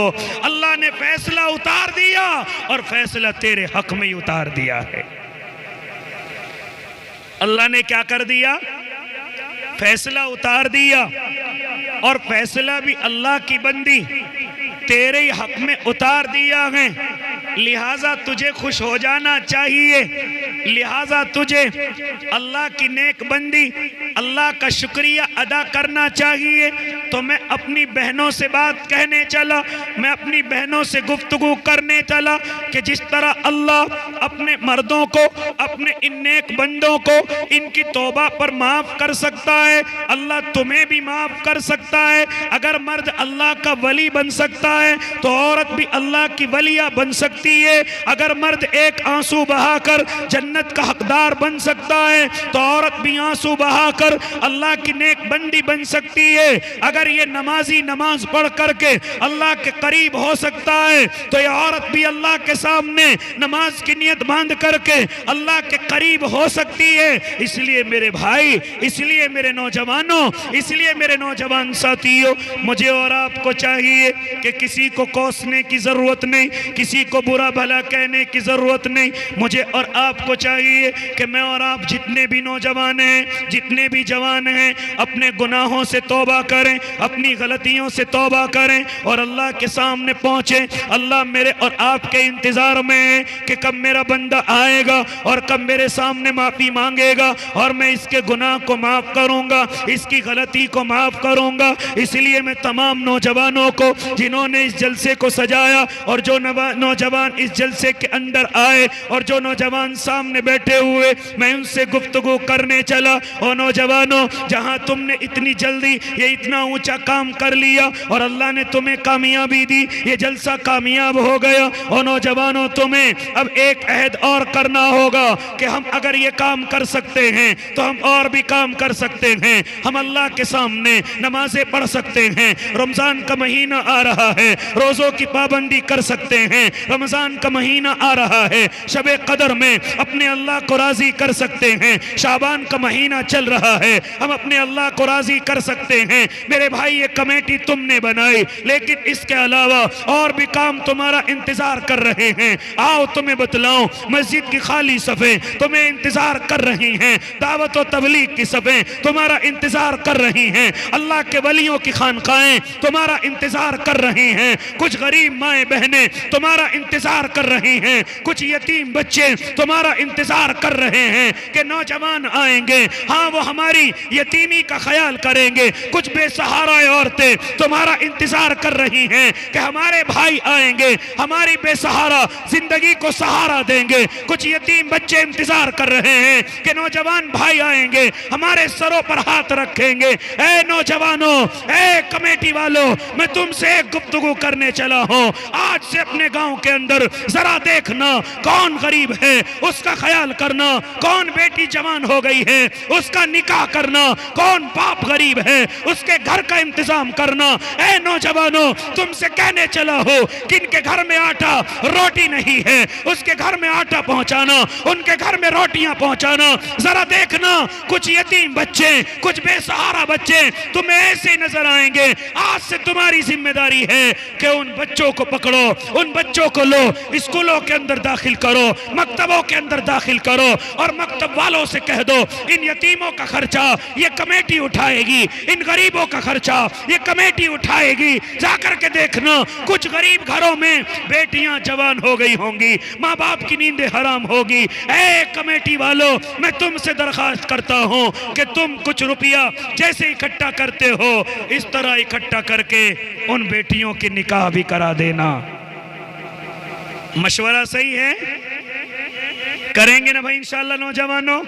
اللہ نے فیصلہ اتار دیا اور فیصلہ تیرے حق میں اتار دیا ہے. اللہ نے کیا کر دیا؟ فیصلہ اتار دیا، اور فیصلہ بھی اللہ کی بندی تیرے ہی حق میں اتار دیا ہے. لہٰذا تجھے خوش ہو جانا چاہیے، لہٰذا تجھے اللہ کی نیک بندی اللہ کا شکریہ ادا کرنا چاہیے. تو میں اپنی بہنوں سے بات کہنے چلا، میں اپنی بہنوں سے گفتگو کرنے چلا کہ جس طرح اللہ اپنے مردوں کو، اپنے ان نیک بندوں کو ان کی توبہ پر معاف کر سکتا ہے، اللہ تمہیں بھی معاف کر سکتا ہے. اگر مرد اللہ کا ولی بن سکتا ہے تو عورت بھی اللہ کی ولیہ بن سکتی ہے. اگر مرد ایک آنسو بہا کر جنت کا حقدار بن سکتا ہے تو عورت بھی آنسو بہا کر اللہ کی نیک بندی بن سکتی ہے. اگر یہ نمازی نماز پڑھ کر کے اللہ کے قریب ہو سکتا ہے تو یہ عورت بھی اللہ کے سامنے نماز کی نیت باندھ کر کے اللہ کے قریب ہو سکتی ہے. اس لیے میرے بھائی، اس لیے میرے نوجوانوں، اس لیے میرے نوجوان ساتھیوں، مجھے اور آپ کو چاہیے کہ کسی کو کوسنے کی ضرورت نہیں، کسی کو برا بھلا کہنے کی ضرورت نہیں. مجھے اور آپ کو چاہیے کہ میں اور آپ جتنے بھی نوجوان ہیں، جتنے بھی جوان ہیں، اپنے گناہوں سے توبہ کریں، اپنی غلطیوں سے توبہ کریں اور اللہ کے سامنے پہنچیں. اللہ میرے اور آپ کے انتظار میں ہے کہ کب میرا بندہ آئے گا اور کب میرے سامنے معافی مانگے گا اور میں اس کے گناہ کو معاف کروں گا، اس کی غلطی کو معاف کروں گا. اس لیے میں تمام نوجوانوں کو جنہوں نے اس جلسے کو سجایا اور جو نوجوان اس جلسے کے اندر آئے اور جو نوجوان سامنے بیٹھے ہوئے، میں ان سے گفتگو کرنے چلا. اور نوجوانوں، جہاں تم نے اتنی جلدی یہ اتنا اونچا کام کر لیا اور اللہ نے تمہیں کامیابی دی، یہ جلسہ کامیاب ہو گیا. اور نوجوانوں، تمہیں اب ایک عہد اور کرنا ہوگا کہ ہم اگر یہ کام کر سکتے ہیں تو ہم اور بھی کام کر سکتے ہیں. ہم اللہ کے سامنے نمازیں پڑھ سکتے ہیں، رمضان کا مہینہ آ رہا ہے، روزوں کی پابندی کر سکتے ہیں، رمضان کا مہینہ آ رہا ہے، شب قدر میں اپنے اللہ کو راضی کر سکتے ہیں، شعبان کا مہینہ چل رہا ہے، ہم اپنے اللہ کو راضی کر سکتے ہیں. میرے بھائی، یہ کمیٹی تم نے بنائی، لیکن اس کے علاوہ اور بھی کام تمہارا انتظار کر رہے ہیں. آؤ تمہیں بتلاؤں، مسجد کی خالی صفیں تمہیں انتظار کر رہی ہیں، دعوت و تبلیغ کی صفیں تمہارا انتظار کر رہی ہیں، اللہ کے ولیوں کی خانقاہیں تمہارا انتظار کر رہی ہیں، کچھ غریب مائیں بہنیں تمہارا انتظار کر رہی ہیں، کچھ یتیم بچے تمہارا انتظار کر رہے ہیں کہ نوجوان آئیں گے، ہاں وہ ہماری یتیمی کا خیال کریں گے. کچھ بے سہارا عورتیں تمہارا انتظار کر رہی ہیں کہ ہمارے بھائی آئیں گے، ہماری بے سہارا زندگی کو سہارا دیں گے. کچھ یتیم بچے انتظار کر رہے ہیں کہ نوجوان بھائی آئیں گے، ہمارے سروں پر ہاتھ رکھیں گے. اے نوجوانوں، اے کمیٹی والوں، میں تم سے ایک گفتگو کرنے چلا ہوں. آج سے اپنے گاؤں کے اندر ذرا دیکھنا کون غریب ہے، اس کا کا خیال کرنا، کون بیٹی جوان ہو گئی ہے اس کا نکاح کرنا، کون باپ غریب ہے اس کے گھر کا انتظام کرنا۔ اے نوجوانوں، تم سے کہنے چلا ہو کن کے گھر میں آٹا روٹی نہیں ہے اس کے گھر میں آٹا پہنچانا، ان کے گھر میں روٹیاں پہنچانا۔ ذرا دیکھنا کچھ یتیم بچے، کچھ بے سہارا بچے تمہیں ایسے نظر آئیں گے۔ آج سے تمہاری ذمہ داری ہے کہ ان بچوں کو پکڑو، ان بچوں کو لو، اسکولوں کے اندر داخل کرو، مکتبوں کے اندر داخل کرو، اور مکتب والوں سے کہہ دو ان یتیموں کا خرچہ یہ کمیٹی اٹھائے گی، ان غریبوں کا خرچہ یہ کمیٹی اٹھائے گی۔ جا کر کے دیکھنا کچھ غریب گھروں میں بیٹیاں جوان ہو گئی ہوں گی، ماں باپ کی نیندیں حرام ہوگی۔ اے کمیٹی والوں، میں تم سے درخواست کرتا ہوں کہ تم کچھ روپیہ جیسے اکٹھا کرتے ہو اس طرح اکٹھا کر کے ان بیٹیوں کی نکاح بھی کرا دینا۔ مشورہ صحیح ہے؟ کریں گے نا بھائی انشاءاللہ نوجوانوں؟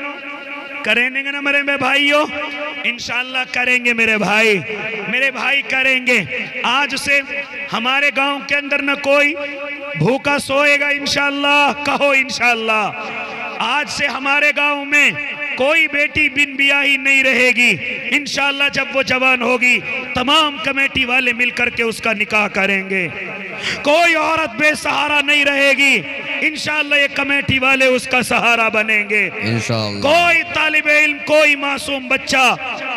کریں گے نا میرے بھائیوں؟ انشاءاللہ کریں گے میرے بھائی کریں گے۔ آج سے ہمارے گاؤں کے اندر نہ کوئی بھوکا سوئے گا انشاءاللہ، کہو انشاءاللہ۔ آج سے ہمارے گاؤں میں کوئی بیٹی بن بیاہی نہیں رہے گی انشاءاللہ۔ جب وہ جوان ہوگی تمام کمیٹی والے مل کر کے اس کا نکاح کریں گے۔ کوئی عورت بے سہارا نہیں رہے گی انشاءاللہ، یہ کمیٹی والے اس کا سہارا بنیں گے انشاءاللہ۔ کوئی طالب علم، کوئی معصوم بچہ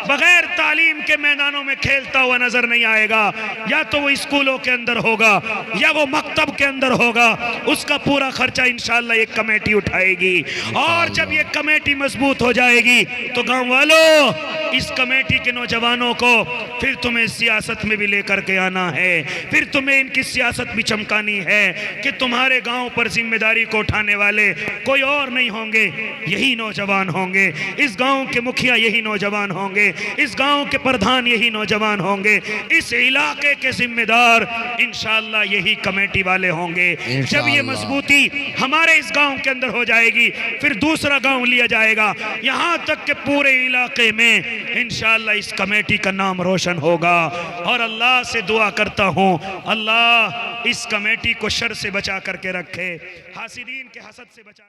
بغیر تعلیم کے میدانوں میں کھیلتا ہوا نظر نہیں آئے گا، یا تو وہ اسکولوں کے اندر ہوگا یا وہ مکتب کے اندر ہوگا، اس کا پورا خرچہ انشاءاللہ ایک کمیٹی اٹھائے گی۔ اور جب یہ کمیٹی مضبوط ہو جائے گی تو گاؤں والوں اس کمیٹی کے نوجوانوں کو پھر تمہیں سیاست میں بھی لے کر کے آنا ہے، پھر تمہیں ان کی سیاست بھی چمکانی ہے کہ تمہارے گاؤں پر ذمہ داری کو اٹھانے والے کوئی اور نہیں ہوں گے، یہی نوجوان ہوں گے۔ اس گاؤں کے مکھیا یہی نوجوان ہوں گے، اس گاؤں کے پردھان یہی نوجوان ہوں گے، اس علاقے کے ذمہ دار انشاءاللہ یہی کمیٹی والے ہوں گے۔ جب یہ مضبوطی ہمارے اس گاؤں کے اندر ہو جائے گی پھر دوسرا گاؤں لیا جائے گا، یہاں تک کہ پورے علاقے میں انشاءاللہ اس کمیٹی کا نام روشن ہوگا۔ اور اللہ سے دعا کرتا ہوں اللہ اس کمیٹی کو شر سے بچا کر کے رکھے، حاسدین کے حسد سے بچا